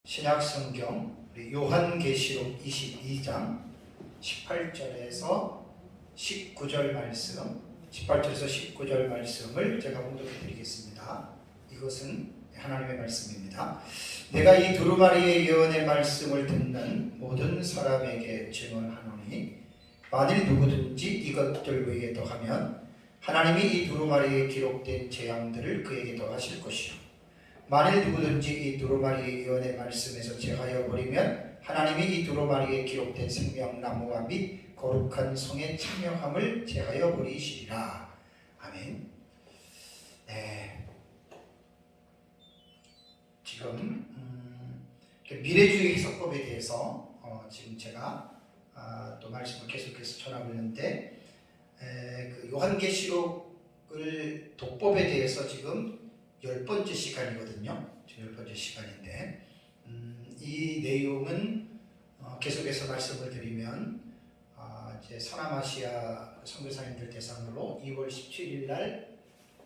신약성경 요한계시록 22장 18절에서 19절 말씀, 18절에서 19절 말씀을 제가 봉독해 드리겠습니다. 이것은 하나님의 말씀입니다. 내가 이 두루마리의 예언의 말씀을 듣는 모든 사람에게 증언하노니 만일 누구든지 이것들 외에 더하면 하나님이 이 두루마리에 기록된 재앙들을 그에게 더하실 것이요, 만일 누구든지 이 두루마리의 예언의 말씀에서 제하여 버리면 하나님이 이 두루마리에 기록된 생명나무와 및 거룩한 성의 참여함을 제하여 버리시리라. 아멘. 네. 지금 미래주의 해석법에 대해서 지금 제가 또 말씀을 계속해서 전하고 있는데, 그 요한계시록을 독법에 대해서 지금 10번째 시간이거든요. 지금 10번째 시간인데, 이 내용은 계속해서 말씀을 드리면 이제 서남아시아 선교사님들 대상으로 2월 17일 날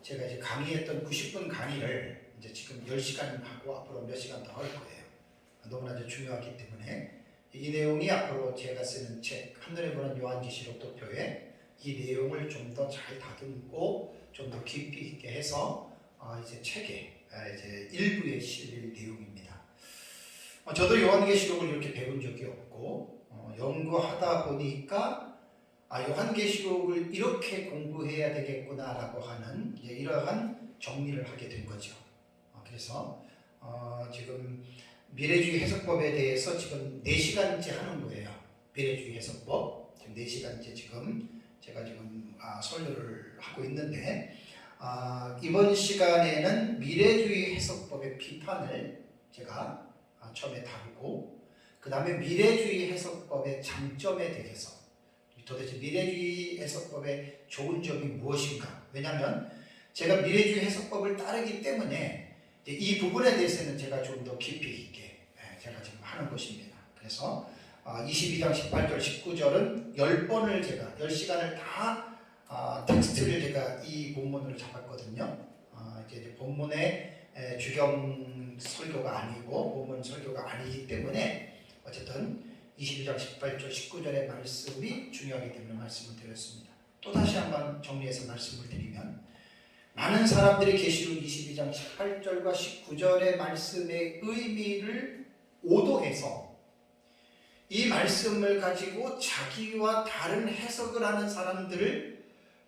제가 이제 강의했던 90분 강의를 이제 지금 10시간 하고 앞으로 몇 시간 더 할 거예요. 너무나 이제 중요하기 때문에 이 내용이 앞으로 제가 쓰는 책 한눈에 보는 요한계시록 도표에 이 내용을 좀 더 잘 다듬고 좀 더 깊이 있게 해서 이제 책에 이제 일부에 실릴 내용입니다. 저도 요한계시록을 이렇게 배운 적이 없고 연구하다 보니까 요한계시록을 이렇게 공부해야 되겠구나라고 하는 이러한 정리를 하게 된 거죠. 그래서 지금 미래주의 해석법에 대해서 지금 4시간째 하는 거예요. 미래주의 해석법 지금 4시간째 지금 제가 지금 설교를 하고 있는데, 이번 시간에는 미래주의 해석법의 비판을 제가 처음에 다루고, 그 다음에 미래주의 해석법의 장점에 대해서, 도대체 미래주의 해석법의 좋은 점이 무엇인가. 왜냐하면 제가 미래주의 해석법을 따르기 때문에 이 부분에 대해서는 제가 좀 더 깊이 있게 제가 지금 하는 것입니다. 그래서 22장 18절 19절은 10번을 제가 10시간을 다 텍스트를 제가 이 본문을 잡았거든요. 이제 본문의 주경 설교가 아니고 본문 설교가 아니기 때문에 어쨌든 22장 18절 19절의 말씀이 중요하기 때문에 말씀을 드렸습니다. 또다시 한번 정리해서 말씀을 드리면, 많은 사람들이 계시록 22장 18절과 19절의 말씀의 의미를 오도해서 이 말씀을 가지고 자기와 다른 해석을 하는 사람들을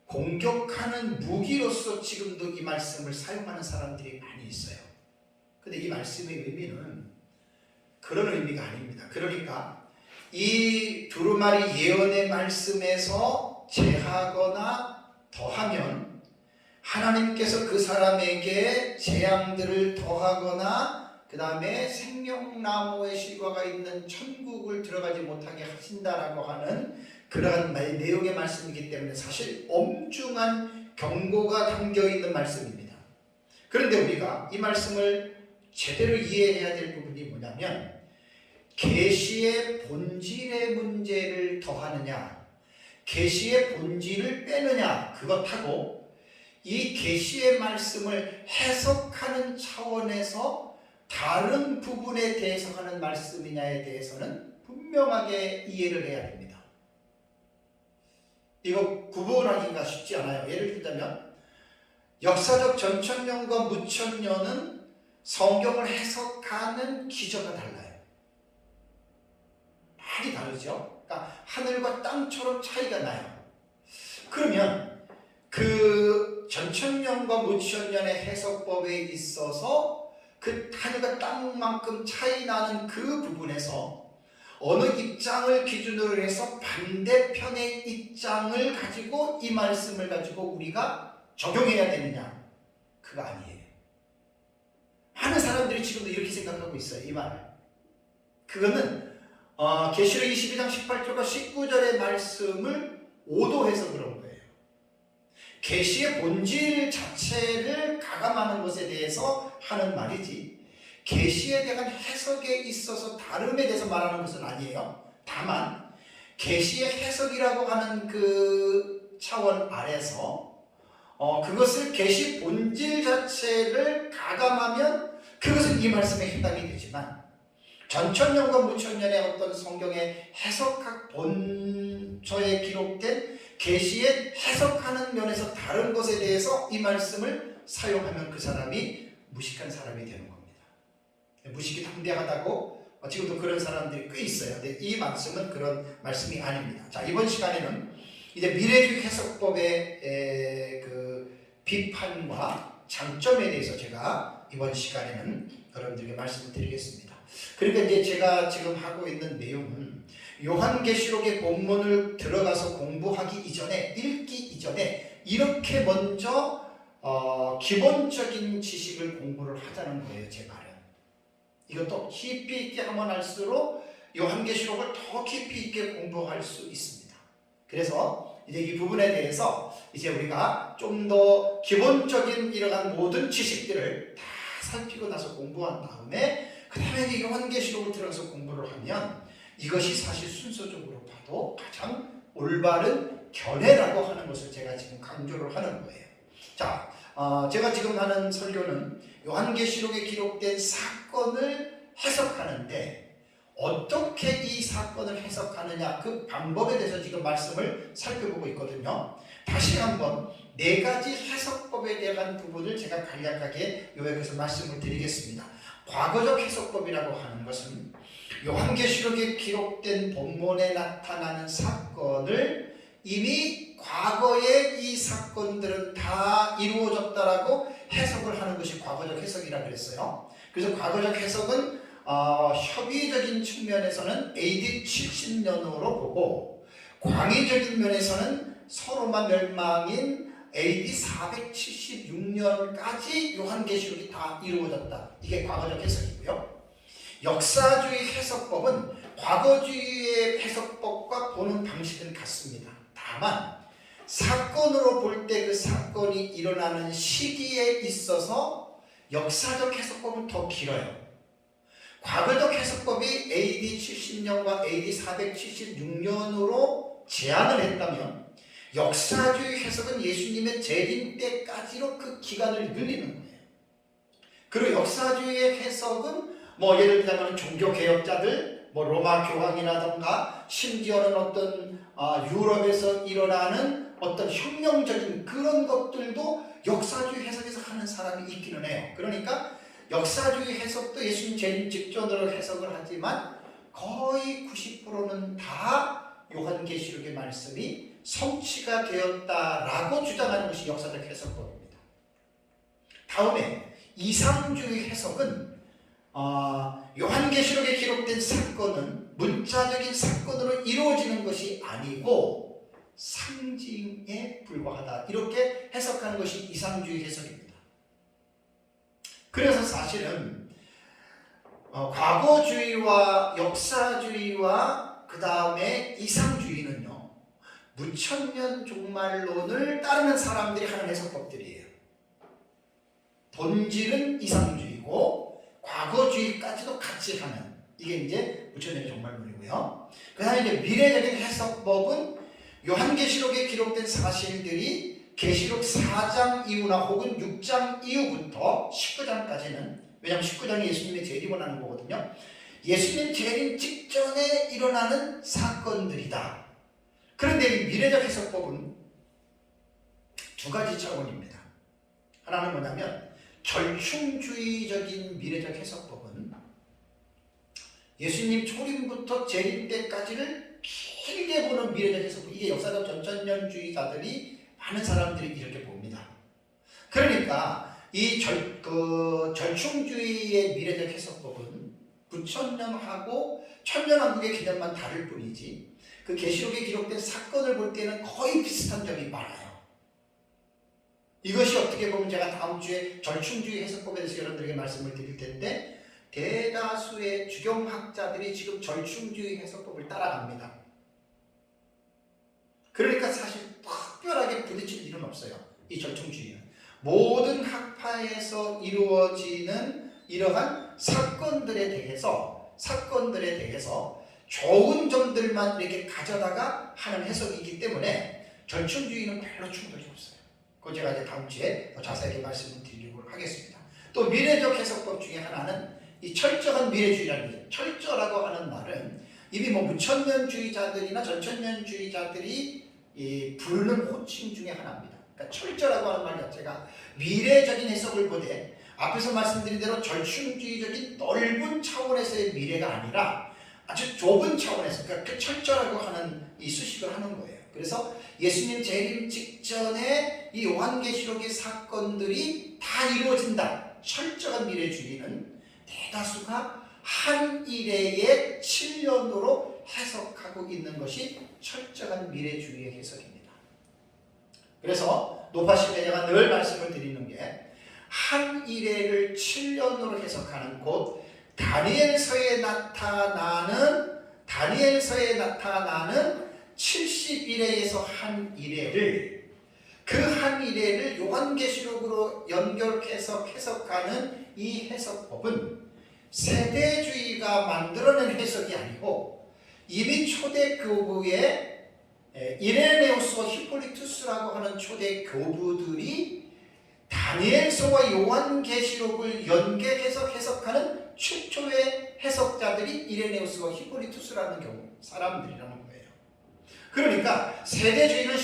공격하는 무기로서 지금도 이 말씀을 사용하는 사람들이 많이 있어요. 근데 이 말씀의 의미는 그런 의미가 아닙니다. 그러니까 이 두루마리 예언의 말씀에서 제하거나 더하면 하나님께서 그 사람에게 재앙들을 더하거나 그 다음에 생명나무의 실과가 있는 천국을 들어가지 못하게 하신다라고 하는 그러한 내용의 말씀이기 때문에 사실 엄중한 경고가 담겨있는 말씀입니다. 그런데 우리가 이 말씀을 제대로 이해해야 될 부분이 뭐냐면, 계시의 본질의 문제를 더하느냐 계시의 본질을 빼느냐, 그것하고 이 계시의 말씀을 해석하는 차원에서 다른 부분에 대해서 하는 말씀이냐에 대해서는 분명하게 이해를 해야 됩니다. 이거 구분하기가 쉽지 않아요. 예를 들자면 역사적 전천년과 무천년은 성경을 해석하는 기저가 달라요. 많이 다르죠. 그러니까 하늘과 땅처럼 차이가 나요. 그러면 그 전천년과 무천년의 해석법에 있어서 그 하늘과 땅만큼 차이 나는 그 부분에서 어느 입장을 기준으로 해서 반대편의 입장을 가지고 이 말씀을 가지고 우리가 적용해야 되느냐, 그거 아니에요. 많은 사람들이 지금도 이렇게 생각하고 있어요. 이 말을. 그거는 계시록 22장 18절과 19절의 말씀을 오도해서 그런 거예요. 계시의 본질 자체를 가감하는 것에 대해서 하는 말이지, 계시에 대한 해석에 있어서 다름에 대해서 말하는 것은 아니에요. 다만 계시의 해석이라고 하는 그 차원 아래서 그것을 계시 본질 자체를 가감하면 그것은 이 말씀에 해당이 되지만, 전천년과 무천년의 어떤 성경의 해석학 본처에 기록된 계시에 해석하는 면에서 다른 것에 대해서 이 말씀을 사용하면 그 사람이 무식한 사람이 되는 겁니다. 무식이 담대하다고 지금도 그런 사람들이 꽤 있어요. 근데 이 말씀은 그런 말씀이 아닙니다. 자, 이번 시간에는 이제 미래주의 해석법의 그 비판과 장점에 대해서 제가 이번 시간에는 여러분들에게 말씀을 드리겠습니다. 그러니까 이제 제가 지금 하고 있는 내용은 요한계시록의 본문을 들어가서 공부하기 이전에, 읽기 이전에 이렇게 먼저 기본적인 지식을 공부를 하자는 거예요. 제 말은. 이것도 깊이 있게 하면 할수록 요한계시록을 더 깊이 있게 공부할 수 있습니다. 그래서 이제 이 부분에 대해서 이제 우리가 좀 더 기본적인 이러한 모든 지식들을 다 살피고 나서 공부한 다음에 그 다음에 이제 요한계시록을 들어가서 공부를 하면 이것이 사실 순서적으로 봐도 가장 올바른 견해라고 하는 것을 제가 지금 강조를 하는 거예요. 자, 제가 지금 하는 설교는 요한계시록에 기록된 사건을 해석하는데 어떻게 이 사건을 해석하느냐 그 방법에 대해서 지금 말씀을 살펴보고 있거든요. 다시 한번 네 가지 해석법에 대한 부분을 제가 간략하게 요약해서 말씀을 드리겠습니다. 과거적 해석법이라고 하는 것은 요한계시록에 기록된 본문에 나타나는 사건을 이미 과거에 이 사건들은 다 이루어졌다라고 해석을 하는 것이 과거적 해석이라고 그랬어요. 그래서 과거적 해석은 협의적인 측면에서는 AD 70년으로 보고 광의적인 면에서는 서로만 멸망인 AD 476년까지 요한계시록이 다 이루어졌다. 이게 과거적 해석이고요. 역사주의 해석법은 과거주의의 해석법과 보는 방식은 같습니다. 다만 사건으로 볼 때 그 사건이 일어나는 시기에 있어서 역사적 해석법은 더 길어요. 과거적 해석법이 AD 70년과 AD 476년으로 제한을 했다면 역사주의 해석은 예수님의 재림 때까지로 그 기간을 늘리는 거예요. 그리고 역사주의 해석은 예를 들자면 종교개혁자들, 로마 교황이라던가 심지어는 어떤 유럽에서 일어나는 어떤 혁명적인 그런 것들도 역사주의 해석에서 하는 사람이 있기는 해요. 그러니까 역사주의 해석도 예수님 재림 직전으로 해석을 하지만 거의 90%는 다 요한계시록의 말씀이 성취가 되었다라고 주장하는 것이 역사적 해석법입니다. 다음에 이상주의 해석은 요한계시록에 기록된 사건은 문자적인 사건으로 이루어지는 것이 아니고 상징에 불과하다. 이렇게 해석하는 것이 이상주의 해석입니다. 그래서 사실은 과거주의와 역사주의와 그 다음에 이상주의는요. 무천년 종말론을 따르는 사람들이 하는 해석법들이에요. 본질은 이상주의고 과거주의까지도 같이 하는 이게 이제 무천년 종말론이고요. 그 다음에 이제 미래적인 해석법은 요한계시록에 기록된 사실들이 계시록 4장 이후나 혹은 6장 이후부터 19장까지는 왜냐하면 19장이 예수님의 재림을 하는 거거든요. 예수님 재림 직전에 일어나는 사건들이다. 그런데 이 미래적 해석법은 두 가지 차원입니다. 하나는 뭐냐면 절충주의적인 미래적 해석법은 예수님 초림부터 재림 때까지를 길게 보는 미래적 해석법, 이게 역사적 전천년주의자들이 많은 사람들이 이렇게 봅니다. 그러니까 이 절충주의의 미래적 해석법은 9천년하고 천년왕국의 개념만 다를 뿐이지 그 계시록에 기록된 사건을 볼 때는 거의 비슷한 점이 많아요. 이것이 어떻게 보면 제가 다음 주에 절충주의 해석법에 대해서 여러분들에게 말씀을 드릴 텐데 대다수의 주경학자들이 지금 절충주의 해석법을 따라갑니다. 그러니까 사실 특별하게 부딪힐 일은 없어요. 이 절충주의는 모든 학파에서 이루어지는 이러한 사건들에 대해서 좋은 점들만 이렇게 가져다가 하는 해석이기 때문에 절충주의는 별로 충돌이 없어요. 그거 제가 이제 다음 주에 더 자세하게 말씀을 드리도록 하겠습니다. 또 미래적 해석법 중에 하나는 이 철저한 미래주의라는 거죠. 철저한 철저라고 하는 말은 이미 뭐 무천년주의자들이나 전천년주의자들이 부르는 호칭 중에 하나입니다. 그러니까 철저라고 하는 말 자체가 미래적인 해석을 보되 앞에서 말씀드린 대로 절충주의적인 넓은 차원에서의 미래가 아니라 아주 좁은 차원에서, 그러니까 그 철저라고 하는 이 수식을 하는 거예요. 그래서 예수님 재림 직전에 이 요한계시록의 사건들이 다 이루어진다. 철저한 미래주의는 대다수가 한 일의 7년으로 해석하고 있는 것이 철저한 미래주의의 해석입니다. 그래서 노파심에 제가 늘 말씀을 드리는 게 한 일회를 7년으로 해석하는 곧 다니엘서에 나타나는 71회에서 한 일회를 그 한 일회를 요한계시록으로 연결해서 해석하는 이 해석법은 세대주의가 만들어낸 해석이 아니고 이미 초대 교부의 이레네우스와 히폴리투스라고 하는 초대 교부들이 다니엘서와 요한계시록을 연계해서 해석하는 최초의 해석자들이 이레네우스와 히폴리투스라는 사람들이라는 거예요. 그러니까 세대주의는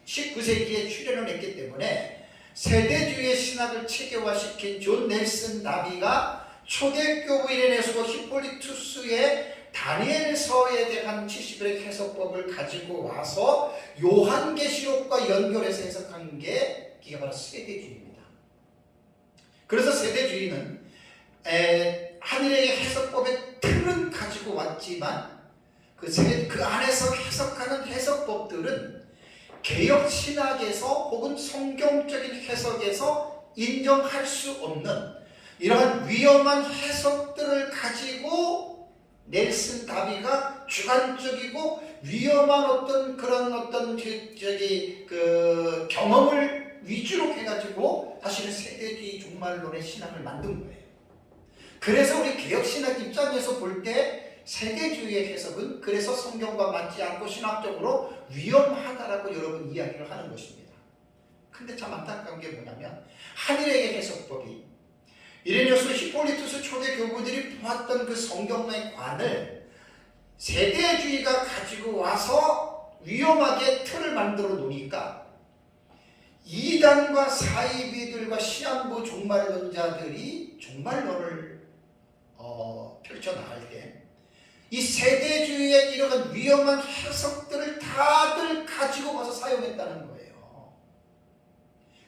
19세기에 출현을 했기 때문에 세대주의의 신학을 체계화시킨 존 넬슨 다비가 초대교부 이레네우스와 히폴리투스의 다니엘서에 대한 70의 해석법을 가지고 와서 요한계시록과 연결해서 해석한 게 이게 바로 세대주의입니다. 그래서 세대주의는 하늘의 해석법의 틀은 가지고 왔지만 그 안에서 해석하는 해석법들은 개혁 신학에서 혹은 성경적인 해석에서 인정할 수 없는 이러한 위험한 해석들을 가지고 넬슨 다비가 주관적이고 위험한 어떤 경험을 위주로 해가지고 사실은 세대주의 종말론의 신학을 만든 거예요. 그래서 우리 개혁신학 입장에서 볼 때 세대주의의 해석은 그래서 성경과 맞지 않고 신학적으로 위험하다라고 여러분 이야기를 하는 것입니다. 근데 참 안타까운 게 뭐냐면 한일의 해석법이 이레네우스, 히폴리투스 초대 교부들이 보았던 그 성경의 관을 세대주의가 가지고 와서 위험하게 틀을 만들어 놓으니까 이단과 사이비들과 시한부 종말론자들이 종말론을 펼쳐나갈 때 이 세대주의의 이러한 위험한 해석들을 다들 가지고 와서 사용했다는 거예요.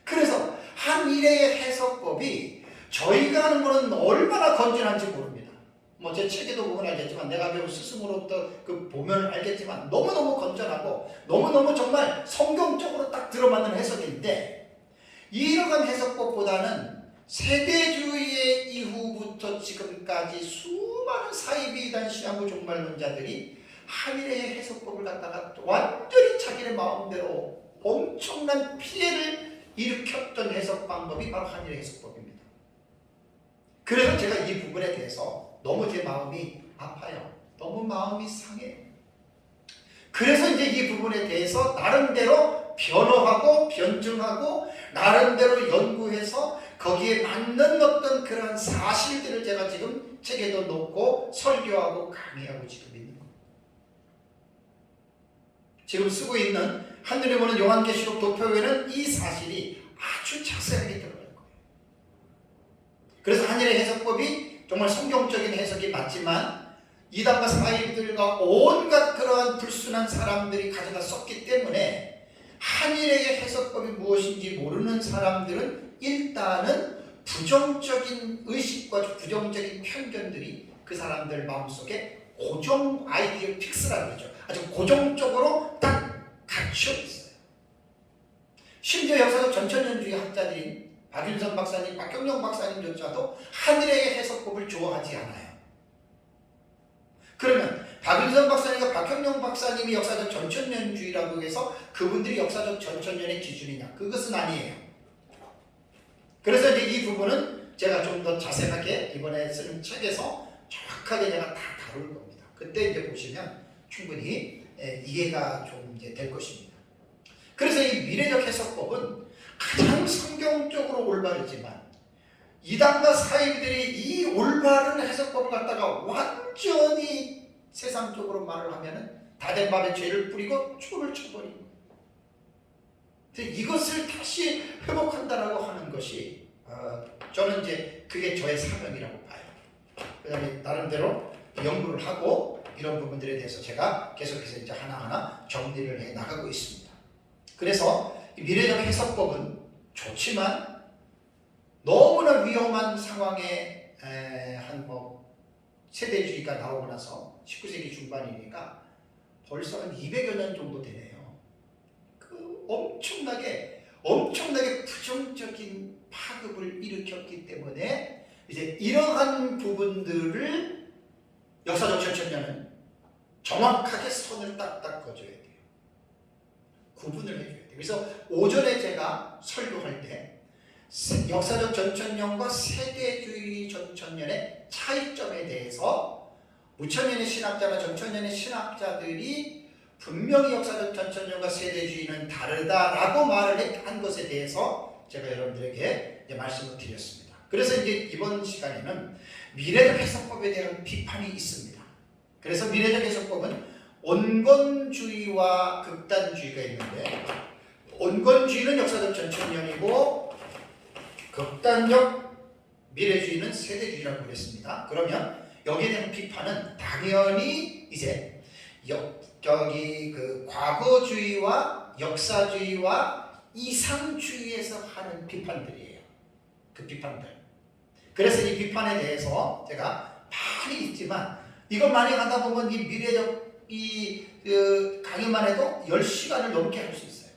그래서 한 일의 해석법이 저희가 하는 거는 얼마나 건전한지 모릅니다. 뭐 제 책에도 보면 알겠지만 내가 배운 스승으로부터 그 보면 알겠지만 너무너무 건전하고 너무너무 정말 성경적으로 딱 들어맞는 해석인데 이러한 해석법보다는 세대주의 이후부터 지금까지 수많은 사이비단 시한부 종말론자들이 한일의 해석법을 갖다가 완전히 자기네 마음대로 엄청난 피해를 일으켰던 해석 방법이 바로 한일의 해석법입니다. 그래서 제가 이 부분에 대해서 너무 제 마음이 아파요. 너무 마음이 상해요. 그래서 이제 이 부분에 대해서 나름대로 변호하고 변증하고 나름대로 연구해서 거기에 맞는 어떤 그런 사실들을 제가 지금 책에도 놓고 설교하고 강의하고 지금 있는 거예요. 지금 쓰고 있는 하늘에 보는 요한계시록 도표에는 이 사실이 아주 자세하게 들어갈 거예요. 그래서 한일의 해석법이 정말 성경적인 해석이 맞지만 이단과 사이비들과 온갖 그러한 불순한 사람들이 가져다 썼기 때문에 한일의 해석법이 무엇인지 모르는 사람들은 일단은 부정적인 의식과 부정적인 편견들이 그 사람들 마음속에 고정 아이디어 픽스라고 그러죠. 아주 고정적으로 딱 갇혀 있어요. 심지어 역사적 전천년주의 학자들인 박윤선 박사님, 박경영 박사님조차도 한일의 해석법을 좋아하지 않아요. 그러면 박윤선 박사님과 박경영 박사님이 역사적 전천년주의라고 해서 그분들이 역사적 전천년의 기준이냐? 그것은 아니에요. 그래서 이제 이 부분은 제가 좀 더 자세하게 이번에 쓰는 책에서 정확하게 제가 다 다룰 겁니다. 그때 이제 보시면 충분히 이해가 좀 이제 될 것입니다. 그래서 이 미래적 해석법은 가장 성경적으로 올바르지만 이단과 사이비들이 이 올바른 해석법을 갖다가 완전히 세상적으로 말을 하면은 다된 밥에 죄를 뿌리고 초를 쳐버리고, 이것을 다시 회복한다라고 하는 것이 저는 이제 그게 저의 사명이라고 봐요. 그다음에 나름대로 연구를 하고 이런 부분들에 대해서 제가 계속해서 이제 하나하나 정리를 해 나가고 있습니다. 그래서 미래적 해석법은 좋지만 너무나 위험한 상황에 한 세대주의가 나오고 나서 19세기 중반이니까 벌써 한 200여 년 정도 되네요. 그 엄청나게 부정적인 파급을 일으켰기 때문에 이제 이러한 부분들을 역사적 전천년은 정확하게 선을 딱딱 그어줘야 돼요. 구분을 해줘야 돼요. 그래서 오전에 제가 설교할 때 역사적 전천년과 세대주의 전천년의 차이점에 대해서 무천년의 신학자나 전천년의 신학자들이 분명히 역사적 전천년과 세대주의는 다르다라고 말을 한 것에 대해서 제가 여러분들에게 이제 말씀을 드렸습니다. 그래서 이제 이번 시간에는 미래적 해석법에 대한 비판이 있습니다. 그래서 미래적 해석법은 온건주의와 극단주의가 있는데, 온건주의는 역사적 전천년이고 극단적 미래주의는 세대주의라고 그랬습니다. 그러면 여기에 대한 비판은 당연히 이제 그 과거주의와 역사주의와 이상주의에서 하는 비판들이에요. 그 비판들. 그래서 이 비판에 대해서 제가 많이 있지만 이걸 많이 하다 보면 이 미래적 그 강의만 해도 10시간을 넘게 할 수 있어요.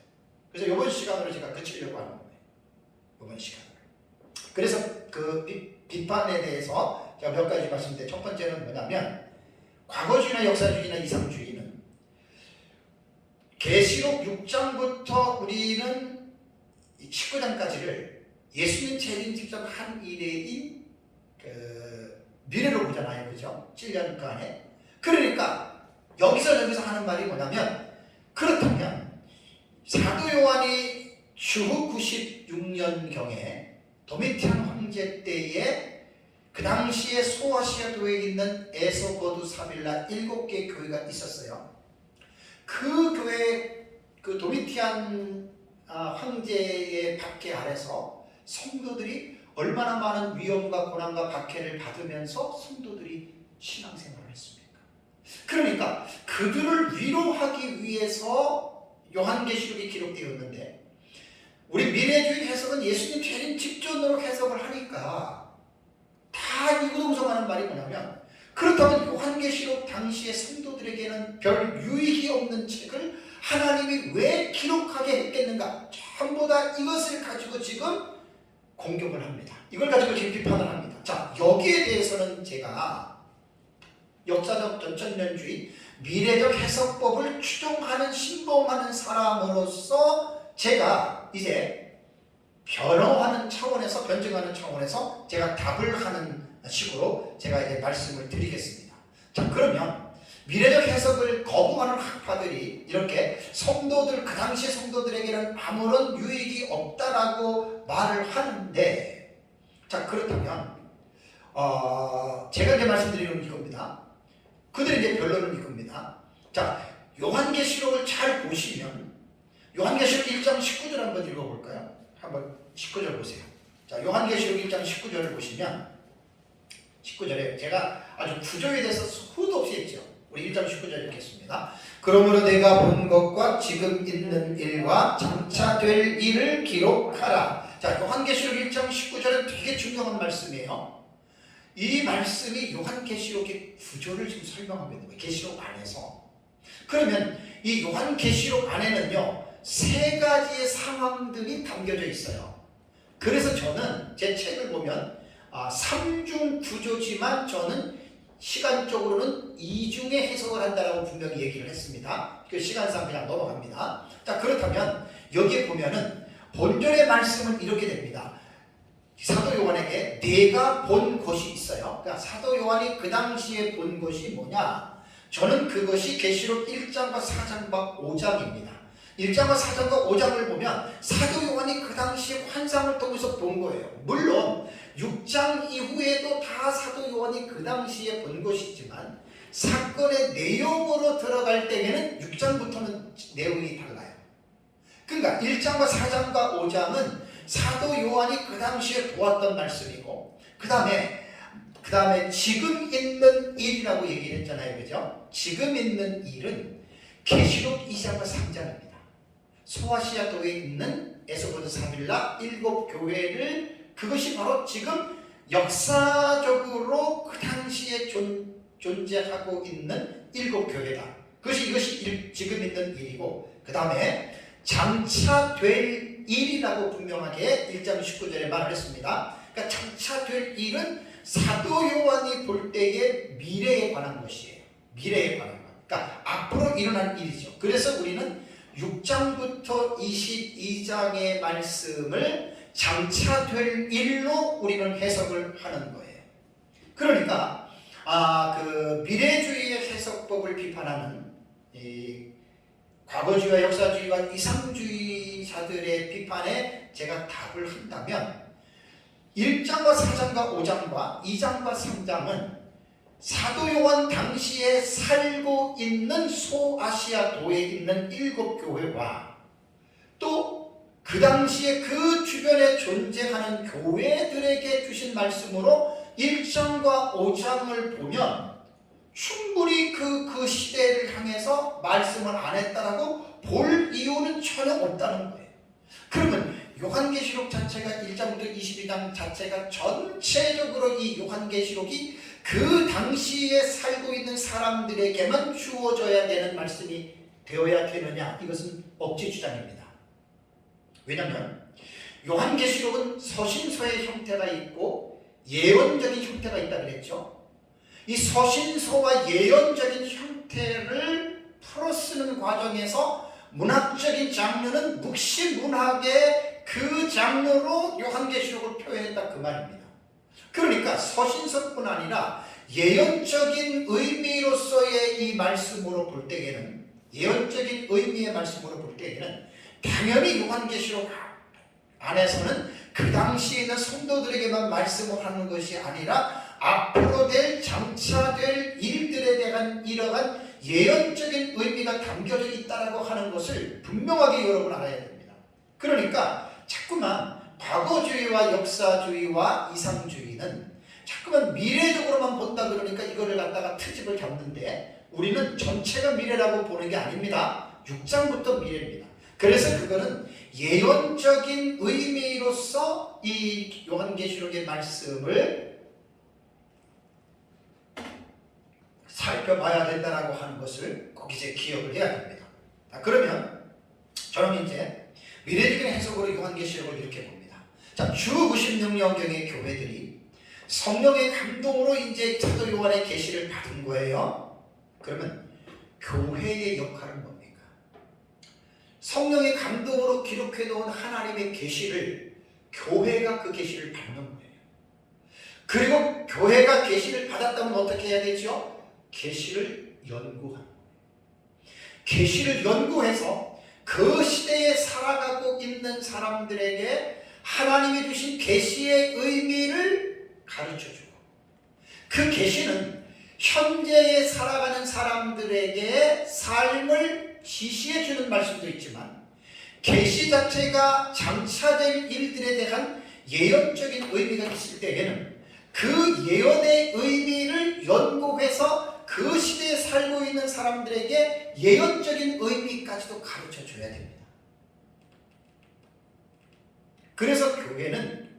그래서 이번 시간으로 제가 그치려고 하는 거예요. 이번 시간을. 그래서 그 비판에 대해서 제가 몇 가지 말씀드릴게요. 첫 번째는 뭐냐면, 과거주의나 역사주의나 이상주의는 계시록 6장부터 우리는 19장까지를 예수님 재림 직접 한 이래인 그 미래로 보잖아요. 그죠? 7년간에. 그러니까 여기서 하는 말이 뭐냐면, 그렇다면 사도 요한이 주후 96년경에 도미티안 황제 때에 그 당시에 소아시아 도에 있는 에소거두 사빌라 7개 교회가 있었어요. 그 교회, 그 도미티안 황제의 박해 아래서 성도들이 얼마나 많은 위험과 고난과 박해를 받으면서 성도들이 신앙생활을 했습니까? 그러니까 그들을 위로하기 위해서 요한계시록이 기록되었는데, 우리 미래주의 해석은 예수님 재림 직전으로 해석을 하니까 다 이구동성하는 말이 뭐냐면, 그렇다면 요한계시록 당시의 성도들에게는 별 유익이 없는 책을 하나님이 왜 기록하게 했겠는가? 전부 다 이것을 가지고 지금 공격을 합니다. 이걸 가지고 지금 비판을 합니다. 자, 여기에 대해서는 제가 역사적 전천년주의 미래적 해석법을 추종하는 신봉하는 사람으로서 제가 이제 변호하는 차원에서, 변증하는 차원에서 제가 답을 하는 식으로 제가 이제 말씀을 드리겠습니다. 자, 그러면 미래적 해석을 거부하는 학파들이 이렇게 성도들, 그 당시 성도들에게는 아무런 유익이 없다라고 말을 하는데, 자, 그렇다면 제가 이제 말씀드리는 이겁니다. 그들의 이제 변론은 이겁니다. 자, 요한계시록을 잘 보시면 요한계시록 1장 19절 한번 읽어볼까요? 한번 19절 보세요. 자, 요한계시록 1장 19절을 보시면 19절에 제가 아주 구조에 대해서 수도 없이 했죠. 우리 1장 19절 읽겠습니다. 그러므로 내가 본 것과 지금 있는 일과 장차 될 일을 기록하라. 자, 요한계시록 1장 19절은 되게 중요한 말씀이에요. 이 말씀이 요한계시록의 구조를 지금 설명하고 있는 거예요. 계시록 안에서. 그러면 이 요한계시록 안에는요, 세 가지의 상황들이 담겨져 있어요. 그래서 저는 제 책을 보면 3중 구조지만 저는 시간적으로는 2중의 해석을 한다라고 분명히 얘기를 했습니다. 그 시간상 그냥 넘어갑니다. 자, 그렇다면 여기에 보면은 본절의 말씀은 이렇게 됩니다. 사도 요한에게 내가 본 것이 있어요. 그러니까 사도 요한이 그 당시에 본 것이 뭐냐? 저는 그것이 계시록 1장과 4장과 5장입니다. 1장과 4장과 5장을 보면 사도 요한이 그 당시에 환상을 통해서 본 거예요. 물론 6장 이후에도 다 사도 요한이 그 당시에 본 것이지만 사건의 내용으로 들어갈 때에는 6장부터는 내용이 달라요. 그러니까 1장과 4장과 5장은 사도 요한이 그 당시에 보았던 말씀이고 그 다음에 지금 있는 일이라고 얘기를 했잖아요. 그죠? 지금 있는 일은 계시록 2장과 3장입니다. 소아시아도에 있는 에스보드 사빌라 7교회를 그것이 바로 지금 역사적으로 그 당시에 존재하고 있는 7교회다. 이것이 지금 있는 일이고 그 다음에 장차 될 일이라고 분명하게 1장 19절에 말을 했습니다. 그러니까 장차 될 일은 사도 요한이 볼 때의 미래에 관한 것이에요. 미래에 관한 것. 그러니까 앞으로 일어날 일이죠. 그래서 우리는 6장부터 22장의 말씀을 장차 될 일로 우리는 해석을 하는 거예요. 그러니까 그 미래주의의 해석법을 비판하는 이 과거주의와 역사주의와 이상주의자들의 비판에 제가 답을 한다면 1장과 4장과 5장과 2장과 3장은 사도 요한 당시에 살고 있는 소아시아도에 있는 7교회와 또 그 당시에 그 주변에 존재하는 교회들에게 주신 말씀으로 1장과 5장을 보면 충분히 그 시대를 향해서 말씀을 안 했다라고 볼 이유는 전혀 없다는 거예요. 그러면 요한계시록 자체가 1장부터 22장 자체가 전체적으로 이 요한계시록이 그 당시에 살고 있는 사람들에게만 주어져야 되는 말씀이 되어야 되느냐? 이것은 억지 주장입니다. 왜냐하면 요한계시록은 서신서의 형태가 있고 예언적인 형태가 있다 그랬죠. 이 서신서와 예언적인 형태를 풀어쓰는 과정에서 문학적인 장르는 묵시문학의 그 장르로 요한계시록을 표현했다 그 말입니다. 그러니까 서신서뿐 아니라 예언적인 의미로서의 이 말씀으로 볼 때에는 예언적인 의미의 말씀으로 볼 때에는 당연히 요한계시록 안에서는 그 당시에 있는 성도들에게만 말씀을 하는 것이 아니라 앞으로 될 장차 될 일들에 대한 이러한 예언적인 의미가 담겨져 있다라고 하는 것을 분명하게 여러분 알아야 됩니다. 그러니까 자꾸만 과거주의와 역사주의와 이상주의는 자꾸만 미래적으로만 본다 그러니까 이거를 갖다가 트집을 잡는데 우리는 전체가 미래라고 보는 게 아닙니다. 6장부터 미래입니다. 그래서 그거는 예언적인 의미로서 이 요한계시록의 말씀을 살펴봐야 된다라고 하는 것을 꼭 이제 기억을 해야 됩니다. 그러면 저는 이제 미래적인 해석으로 요한계시록을 이렇게 봅니다. 자, 주 96년경의 교회들이 성령의 감동으로 이제 사도 요한의 계시를 받은 거예요. 그러면 교회의 역할은 뭡니까? 성령의 감동으로 기록해 놓은 하나님의 계시를 교회가 그 계시를 받는 거예요. 그리고 교회가 계시를 받았다면 어떻게 해야 되죠? 계시를 연구하는 거예요. 계시를 연구해서 그 시대에 살아가고 있는 사람들에게 하나님이 주신 계시의 의미를 가르쳐주고 그 계시는 현재에 살아가는 사람들에게 삶을 지시해주는 말씀도 있지만 계시 자체가 장차될 일들에 대한 예언적인 의미가 있을 때에는 그 예언의 의미를 연구해서 그 시대에 살고 있는 사람들에게 예언적인 의미까지도 가르쳐줘야 됩니다. 그래서 교회는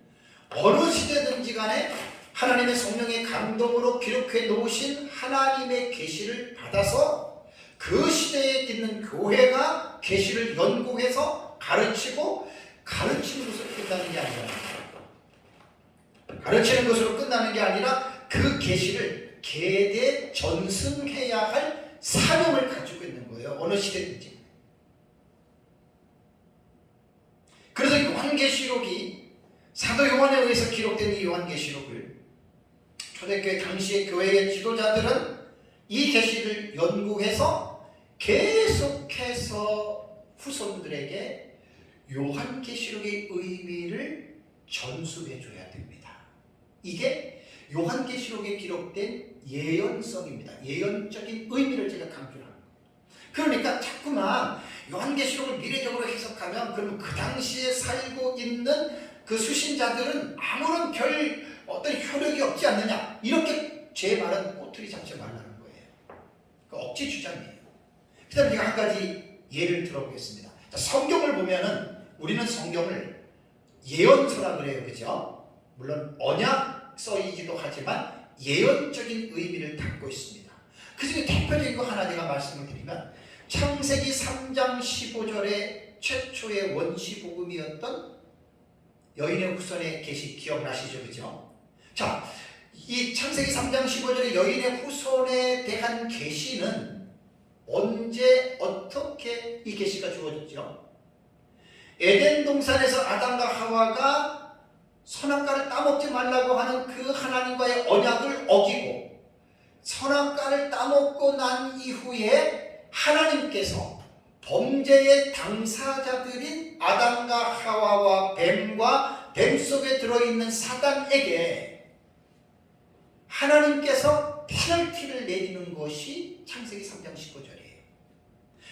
어느 시대든지 간에 하나님의 성령의 감동으로 기록해 놓으신 하나님의 계시를 받아서 그 시대에 있는 교회가 계시를 연구해서 가르치고 가르치는 것으로 끝나는 게 아니라 가르치는 것으로 끝나는 게 아니라 그 계시를 계대 전승해야 할 사명을 가지고 있는 거예요. 어느 시대든지. 그래서 요한계시록이 사도 요한에 의해서 기록된 이 요한계시록을 초대교회 당시의 교회의 지도자들은 이 계시를 연구해서 계속해서 후손들에게 요한계시록의 의미를 전수해 줘야 됩니다. 이게 요한계시록에 기록된 예언성입니다. 예언적인 의미를 제가 강조를 합니다. 그러니까 자꾸만 요한계시록을 미래적으로 해석하면 그러면 그 당시에 살고 있는 그 수신자들은 아무런 별 어떤 효력이 없지 않느냐, 이렇게 제 말은 꼬투리 잡지 말라는 거예요. 그 억지 주장이에요. 그 다음에 제가 한 가지 예를 들어보겠습니다. 자, 성경을 보면은 우리는 성경을 예언서라 그래요. 그죠? 물론 언약서이기도 하지만 예언적인 의미를 담고 있습니다. 그 중에 대표적인 거 하나 제가 말씀을 드리면 창세기 3장 15절의 최초의 원시복음이었던 여인의 후손의 계시 기억나시죠? 그죠? 자, 이 창세기 3장 15절의 여인의 후손에 대한 계시는 언제 어떻게 이 계시가 주어졌죠? 에덴 동산에서 아담과 하와가 선악과를 따먹지 말라고 하는 그 하나님과의 언약을 어기고 선악과를 따먹고 난 이후에 하나님께서 범죄의 당사자들인 아담과 하와와 뱀과 뱀 속에 들어있는 사단에게 하나님께서 페널티를 내리는 것이 창세기 3장 15절이에요.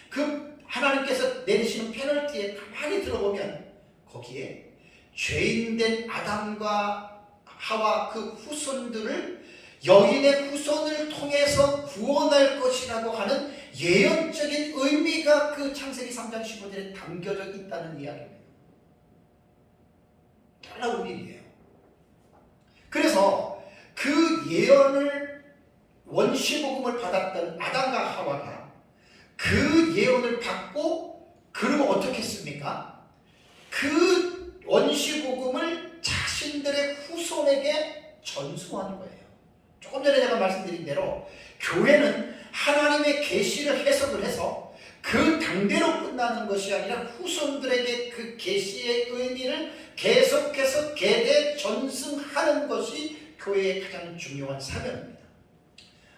그 하나님께서 내리시는 페널티에 가만히 들어보면 거기에 죄인된 아담과 하와 그 후손들을 여인의 후손을 통해서 구원할 것이라고 하는 예언적인 의미가 그 창세기 3장 15절에 담겨져 있다는 이야기입니다. 놀라운 일이에요. 그래서 그 예언을 원시복음을 받았던 아담과 하와가 그 예언을 받고 그러면 어떻게 했습니까? 그 원시복음을 자신들의 후손에게 전수하는 거예요. 조금 전에 제가 말씀드린 대로 교회는 하나님의 계시를 해석을 해서 그 당대로 끝나는 것이 아니라 후손들에게 그 계시의 의미를 계속해서 계대 전승하는 것이 교회의 가장 중요한 사명입니다.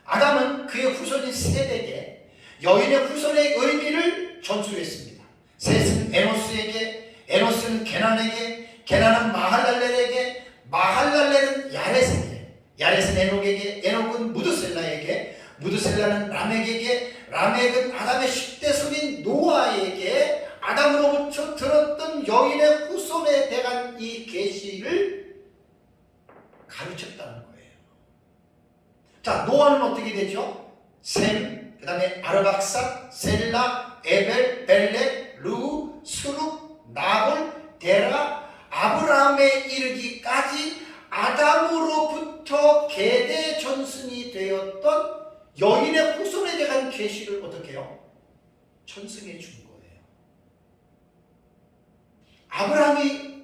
아담은 그의 후손인 셋에게 여인의 후손의 의미를 전수했습니다. 셋은 에노스에게, 에노스는 게난에게, 게난은 마할랄렐에게, 마할랄렐은 야렛에게, 야렛은 에녹에게, 에녹은 무드셀라에게, 무드셀라는 라멕에게, 라멕은 아담의 10대 손인 노아에게 아담으로부터 들었던 여인의 후손에 대한 이 계시를 가르쳤다는 거예요. 자, 노아는 어떻게 되죠? 셈, 그 다음에 아르박삭, 셀라, 에벨, 벨렛, 루, 수룩, 나홀, 데라, 아브라함에 이르기까지 아담으로부터 계대 전승이 되었던 여인의 후손에 대한 계시를 어떻게 해요? 전승해 준 거예요. 아브라함이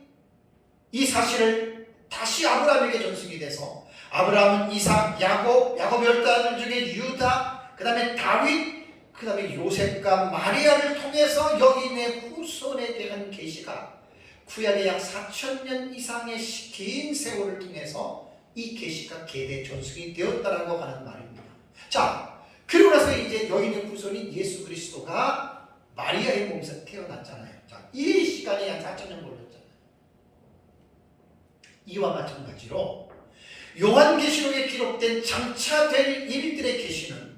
이 사실을 다시 아브라함에게 전승이 돼서 아브라함은 이삭, 야곱, 야곱의 10아들 중에 유다, 그 다음에 다윗, 그 다음에 요셉과 마리아를 통해서 여인의 후손에 대한 계시가 구약의 약 4,000년 이상의 긴 세월을 통해서 이 계시가 계대 전승이 되었다라고 하는 말입니다. 자, 그리고 나서 이제 여인의 후손인 예수 그리스도가 마리아의 몸에서 태어났잖아요. 자, 이 시간이 약 4,000년 걸렸잖아요. 이와 마찬가지로 요한계시록에 기록된 장차 될 일들의 계시는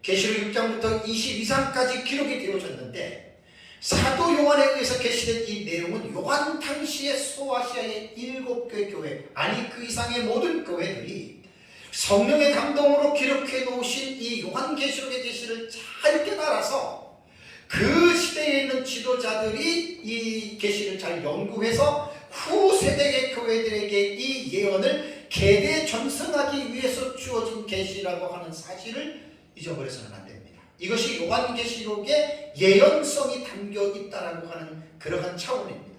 계시록 6장부터 22장까지 기록이 되어졌는데 사도 요한에 의해서 계시된 이 내용은 요한 당시의 소아시아의 7교회 교회, 아니 그 이상의 모든 교회들이 성령의 감동으로 기록해 놓으신 이 요한계시록의 계시를 잘 깨달아서 그 시대에 있는 지도자들이 이 계시를 잘 연구해서 후세대의 교회들에게 이 예언을 계대 전승하기 위해서 주어진 계시라고 하는 사실을 잊어버려서는 안 됩니다. 이것이 요한계시록에 예언성이 담겨 있다라고 하는 그러한 차원입니다.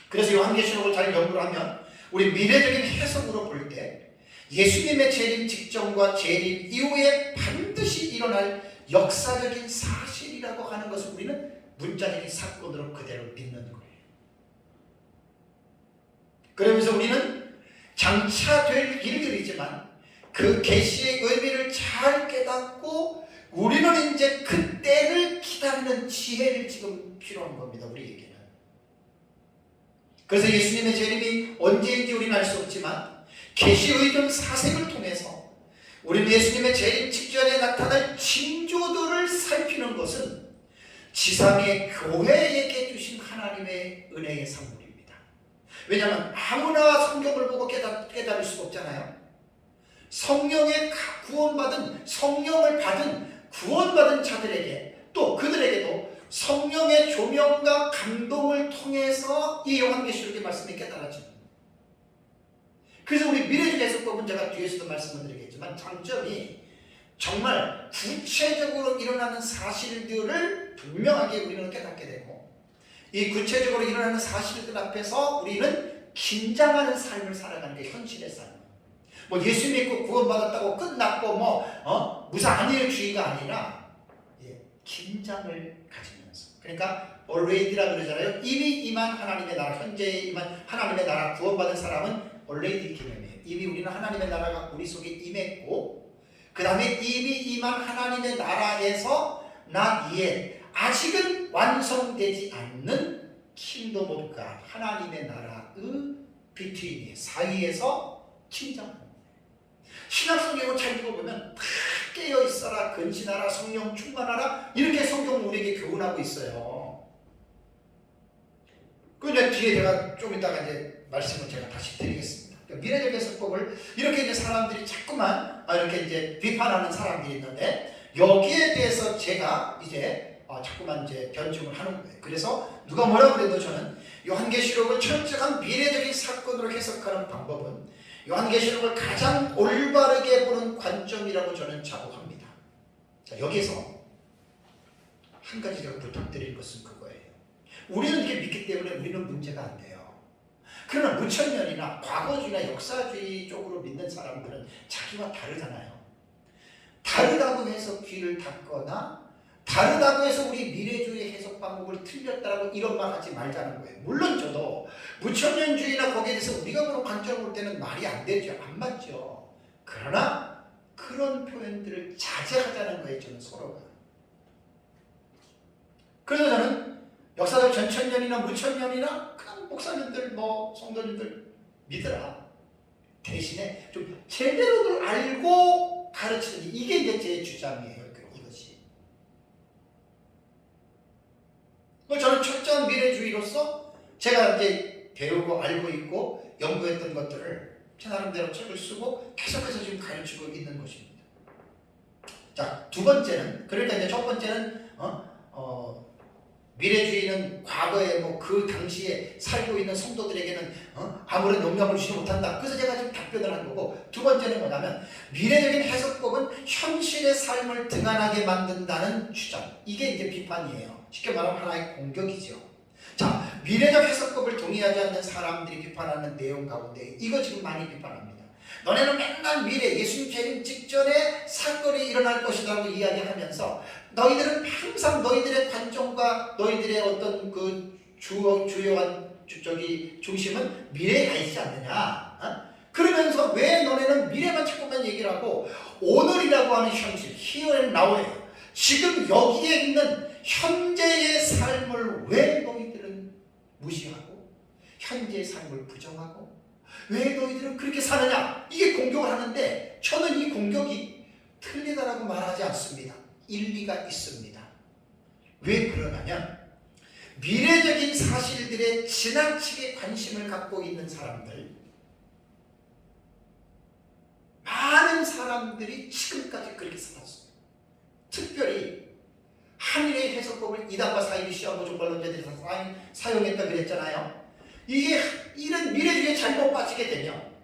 그래서 요한계시록을 잘 연구를 하면 우리 미래적인 해석으로 볼 때 예수님의 재림 직전과 재림 이후에 반드시 일어날 역사적인 사실이라고 하는 것을 우리는 문자적인 사건으로 그대로 믿는 거예요. 그러면서 우리는 장차 될 일들이지만 그 계시의 의미를 잘 깨닫고 우리는 이제 그때를 기다리는 지혜를 지금 필요한 겁니다. 우리에게는. 그래서 예수님의 재림이 언제인지 우리는 알 수 없지만 계시의전 사색을 통해서 우리는 예수님의 재림 직전에 나타날 징조들을 살피는 것은 지상의 교회에게 주신 하나님의 은혜의 선물입니다. 왜냐하면 아무나 성경을 보고 깨달을 수가 없잖아요. 성령의 성령을 받은 구원받은 자들에게 또 그들에게도 성령의 조명과 감동을 통해서 이 요한계시록의 말씀이 깨달아집니다. 그래서 우리 미래주의 해석법은 제가 뒤에서도 말씀을 드리겠지만 장점이 정말 구체적으로 일어나는 사실들을 분명하게 우리는 깨닫게 되고 이 구체적으로 일어나는 사실들 앞에서 우리는 긴장하는 삶을 살아가는 게 현실의 삶. 뭐 예수 믿고 구원받았다고 끝났고 무사안일주의가 아니라 긴장을 가지면서 그러니까 already라 그러잖아요. 이미 임한 하나님의 나라, 현재에 임한 하나님의 나라 구원받은 사람은 already 개념이에요. 이미 우리는 하나님의 나라가 우리 속에 임했고 그 다음에 이미 임한 하나님의 나라에서 not yet 아직은 완성되지 않는 킹덤 오브 갓 하나님의 나라의 between 사이에서 긴장합니다. 신약 성경을 잘 읽어보면 다 깨어있어라, 근신하라, 성령 충만하라 이렇게 성경은 우리에게 교훈하고 있어요. 그 이제 뒤에 제가 좀 이따가 이제 말씀을 제가 다시 드리겠습니다. 그러니까 미래적 해석법을 이렇게 이제 사람들이 자꾸만 이렇게 이제 비판하는 사람들이 있는데 여기에 대해서 제가 이제 자꾸만 이제 변증을 하는 거예요. 그래서 누가 뭐라고 그래도 저는 요한계시록을 철저한 미래적인 사건으로 해석하는 방법은 요한계시록을 가장 올바르게 보는 관점이라고 저는 자부합니다. 자, 여기서 한 가지 제가 부탁드릴 것은 그거예요. 우리는 이렇게 믿기 때문에 우리는 문제가 안 돼요. 그러나 무천년이나 과거주의나 역사주의 쪽으로 믿는 사람들은 자기와 다르잖아요. 다르다고 해서 귀를 닫거나 다르다고 해서 우리 미래주의 해석 방법을 틀렸다라고 이런 말 하지 말자는 거예요. 물론 저도 무천년주의나 거기에 대해서 우리가 그런 관점을 볼 때는 말이 안 되죠. 안 맞죠. 그러나 그런 표현들을 자제하자는 거예요. 저는 서로가. 그래서 저는 역사적 전천년이나 무천년이나 그냥 목사님들 성도님들 믿으라. 대신에 좀 제대로들 알고 가르치는 이게 이제 제 주장이에요. 이것이. 저는 철저한 미래주의로서 제가 이제 배우고 알고 있고 연구했던 것들을 제 나름대로 책을 쓰고 계속해서 지금 가르치고 있는 것입니다. 자, 두 번째는 그러니까 이제 첫 번째는 미래주의는 과거에 그 당시에 살고 있는 성도들에게는 아무런 영향을 주지 못한다. 그래서 제가 지금 답변을 한 거고 두 번째는 뭐냐면 미래적인 해석법은 현실의 삶을 등한하게 만든다는 주장. 이게 이제 비판이에요. 쉽게 말하면 하나의 공격이죠. 자, 미래적 해석법을 동의하지 않는 사람들이 비판하는 내용 가운데 이거 지금 많이 비판합니다. 너네는 맨날 미래 예수님 재림 직전에 사건이 일어날 것이라고 이야기하면서 너희들은 항상 너희들의 관점과 너희들의 어떤 그 주요한 중심은 미래에 가 있지 않느냐. 그러면서 왜 너네는 미래만 자꾸만 얘기를 하고 오늘이라고 하는 현실, here and now예요. 지금 여기에 있는 현재의 삶을 왜 너희들은 무시하고 현재의 삶을 부정하고 왜 너희들은 그렇게 사느냐? 이게 공격을 하는데 저는 이 공격이 틀리다라고 말하지 않습니다. 일리가 있습니다. 왜 그러냐면 미래적인 사실들에 지나치게 관심을 갖고 있는 사람들, 많은 사람들이 지금까지 그렇게 살았어요. 특별히 한일의 해석법을 이단과 사이비 시와 모종반론자들이 사용했다 그랬잖아요. 이게 이런 미래주의에 잘못 빠지게 되면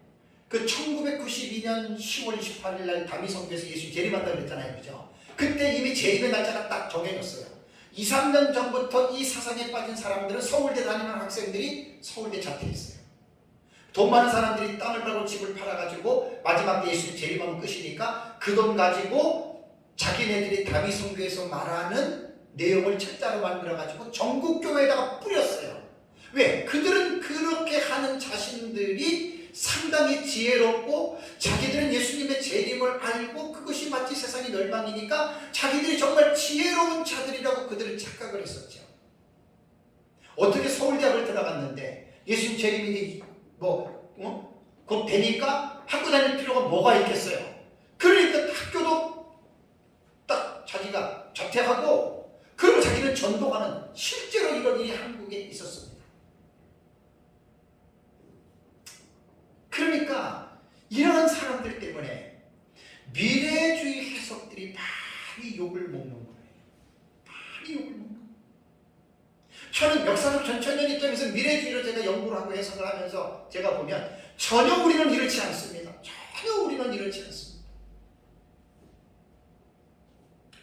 그 1992년 10월 28일 날 다미성교에서 예수 재림한다고 그랬잖아요. 그죠? 그때 이미 재림의 날짜가 딱 정해졌어요. 2, 3년 전부터 이 사상에 빠진 사람들은 서울대 다니는 학생들이 서울대 자퇴했어요. 돈 많은 사람들이 땅을 팔고 집을 팔아가지고 마지막 때 예수 재림하면 끝이니까 그 돈 가지고 자기네들이 다미성교에서 말하는 내용을 책자로 만들어가지고 전국 교회에다가 뿌렸어요. 왜? 그들은 그렇게 하는 자신들이 상당히 지혜롭고 자기들은 예수님의 재림을 걸 알고 그것이 마치 세상의 멸망이니까 자기들이 정말 지혜로운 자들이라고 그들은 착각을 했었죠. 어떻게 서울대학을 들어갔는데 예수님 재림이 곧 되니까 학교 다닐 필요가 뭐가 있겠어요. 그러니까 학교도 딱 자기가 자퇴하고 그리고 자기는 전도하는 실제로 이런 일이 한국에 있었습니다. 그러니까 이런 사람들 때문에 미래주의 해석들이 많이 욕을 먹는 거예요. 많이 욕을 먹는 거예요. 저는 역사적 전천년 입장에서 미래주의를 제가 연구를 하고 해석을 하면서 제가 보면 전혀 우리는 이렇지 않습니다. 전혀 우리는 이렇지 않습니다.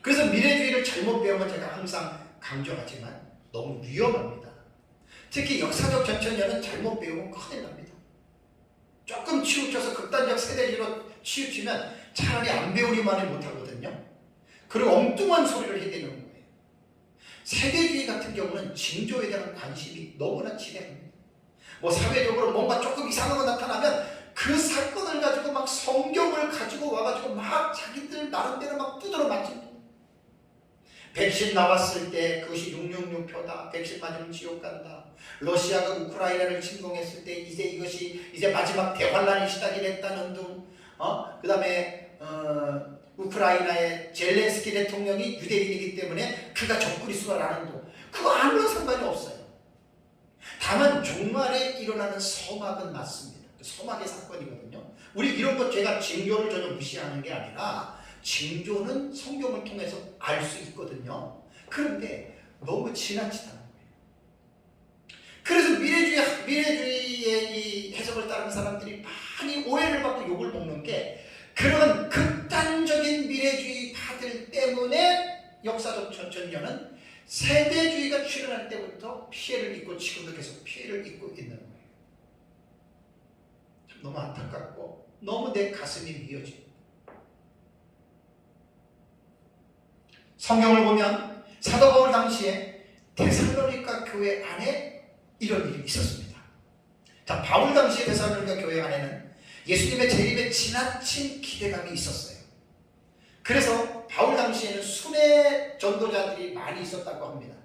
그래서 미래주의를 잘못 배우면 제가 항상 강조하지만 너무 위험합니다. 특히 역사적 전천년은 잘못 배우면 큰일 납니다. 조금 치우쳐서 극단적 세대주의로 치우치면 차라리 안 배우기만을 못하거든요. 그리고 엉뚱한 소리를 해대는 거예요. 세대주의 같은 경우는 징조에 대한 관심이 너무나 지대합니다. 사회적으로 뭔가 조금 이상한 거 나타나면 그 사건을 가지고 막 성경을 가지고 와가지고 막 자기들 나름대로 막 두드러 맞습니다. 백신 나왔을 때 그것이 666표다. 백신 맞으면 지옥 간다. 러시아가 우크라이나를 침공했을 때 이제 마지막 대환란이 시작이 됐다는 둥. 그 다음에 우크라이나의 젤렌스키 대통령이 유대인이기 때문에 그가 적그리스도라는 둥. 그거 아무런 상관이 없어요. 다만 종말에 일어나는 서막은 맞습니다. 서막의 사건이거든요. 우리 이런 것 제가 징조를 전혀 무시하는 게 아니라 징조는 성경을 통해서 알 수 있거든요. 그런데 너무 지나치다는 거예요. 그래서 미래주의의 이 해석을 따르는 사람들이 많이 오해를 받고 욕을 먹는 게 그런 극단적인 미래주의파들 때문에 역사적 전천년은 세대주의가 출현할 때부터 피해를 입고 지금도 계속 피해를 입고 있는 거예요. 참 너무 안타깝고 너무 내 가슴이 미어집니다. 성경을 보면 사도 바울 당시에 데살로니가 교회 안에 이런 일이 있었습니다. 자, 바울 당시에 데살로니가 교회 안에는 예수님의 재림에 지나친 기대감이 있었어요. 그래서 바울 당시에는 순회 전도자들이 많이 있었다고 합니다.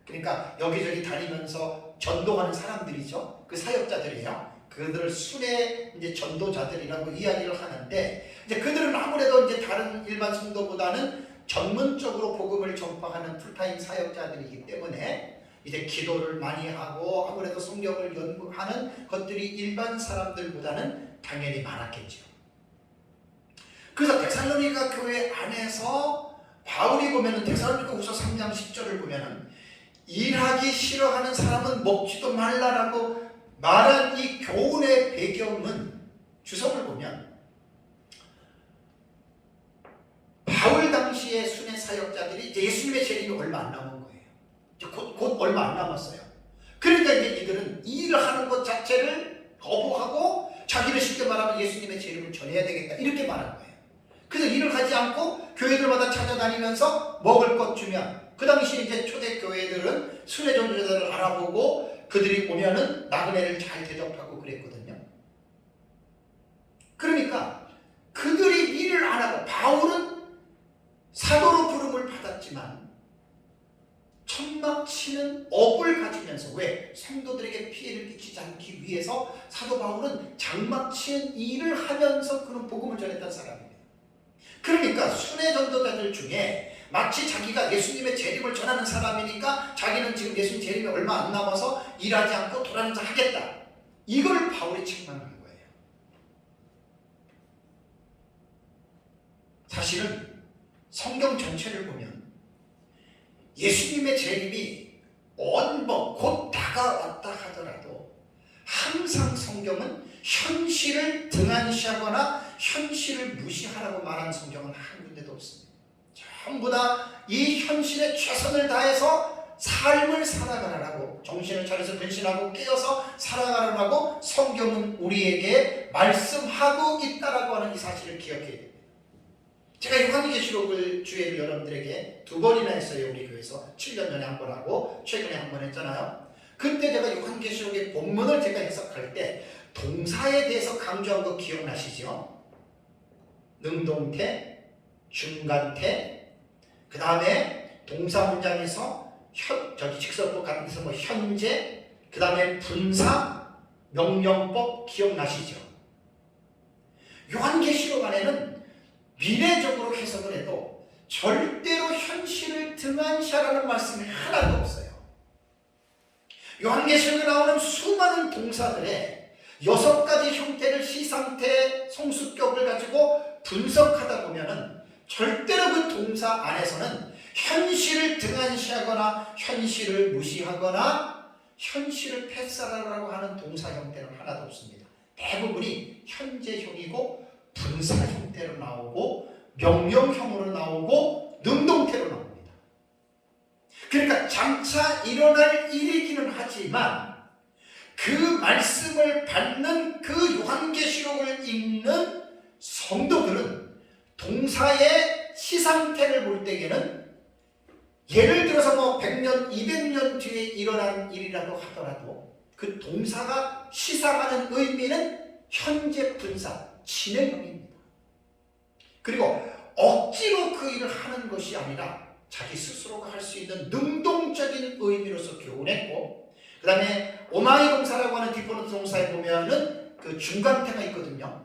그러니까 여기저기 다니면서 전도하는 사람들이죠. 그 사역자들이에요. 그들을 순회 이제 전도자들이라고 이야기를 하는데 이제 그들은 아무래도 이제 다른 일반 성도보다는 전문적으로 복음을 전파하는 풀타임 사역자들이기 때문에 이제 기도를 많이 하고 아무래도 성경을 연구하는 것들이 일반 사람들보다는 당연히 많았겠죠. 그래서 데살로니가 교회 안에서 바울이 보면은 데살로니가후서 3장 10절을 보면은 일하기 싫어하는 사람은 먹지도 말라라고 말한 이 교훈의 배경은 주석을 보면 바울 당시의 순회 사역자들이 이제 예수님의 재림이 얼마 안 남은 거예요. 이제 곧 얼마 안 남았어요. 그러니까 이제 이들은 일을 하는 것 자체를 거부하고 자기는 쉽게 말하면 예수님의 재림을 전해야 되겠다 이렇게 말한 거예요. 그래서 일을 하지 않고 교회들마다 찾아다니면서 먹을 것 주면 그 당시 이제 초대 교회들은 순회 전도자들을 알아보고 그들이 오면은 나그네를 잘 대접하고 그랬거든요. 그러니까 그들이 일을 안 하고 바울은 사도로 부름을 받았지만 천막치는 업을 가지면서 왜? 성도들에게 피해를 끼치지 않기 위해서 사도 바울은 장막치는 일을 하면서 그런 복음을 전했던 사람입니다. 그러니까 순회 전도자들 중에 마치 자기가 예수님의 재림을 전하는 사람이니까 자기는 지금 예수님 재림이 얼마 안 남아서 일하지 않고 돌아다니면서 하겠다. 이걸 바울이 책망한 거예요. 사실은 성경 전체를 보면 예수님의 재림이 곧 다가왔다 하더라도 항상 성경은 현실을 등한시하거나 현실을 무시하라고 말한 성경은 한 군데도 없습니다. 전부 다 이 현실에 최선을 다해서 삶을 살아가라고 정신을 차려서 근신하고 깨어서 살아가라고 성경은 우리에게 말씀하고 있다라고 하는 이 사실을 기억해야 됩니다. 제가 요한계시록을 주예를 여러분들에게 2번이나 했어요. 우리 교회에서 7년 전에 한 번 하고 최근에 한 번 했잖아요. 그때 제가 요한계시록의 본문을 제가 해석할 때 동사에 대해서 강조한 거 기억나시죠? 능동태, 중간태, 그 다음에 동사 문장에서 직설법 같은 데서 뭐 현재, 그 다음에 분사, 명령법 기억나시죠? 요한계시록 안에는 미래적으로 해석을 해도 절대로 현실을 등한시하라는 말씀이 하나도 없어요. 요한계시록에 나오는 수많은 동사들의 6가지 형태를 시상태, 성수격을 가지고 분석하다 보면은 절대로 그 동사 안에서는 현실을 등한시하거나 현실을 무시하거나 현실을 패스하라고 하는 동사 형태는 하나도 없습니다. 대부분이 현재형이고 분사 형태로 나오고 명령형으로 나오고 능동태로 나옵니다. 그러니까 장차 일어날 일이기는 하지만 그 말씀을 받는 그 요한계시록을 읽는 성도들은 동사의 시상태를 볼 때에는 예를 들어서 뭐 100년, 200년 뒤에 일어난 일이라고 하더라도 그 동사가 시사하는 의미는 현재 분사, 진행형입니다. 그리고 억지로 그 일을 하는 것이 아니라 자기 스스로가 할 수 있는 능동적인 의미로서 교훈했고, 그 다음에 오마이 동사라고 하는 디포런트 동사에 보면은 그 중간태가 있거든요.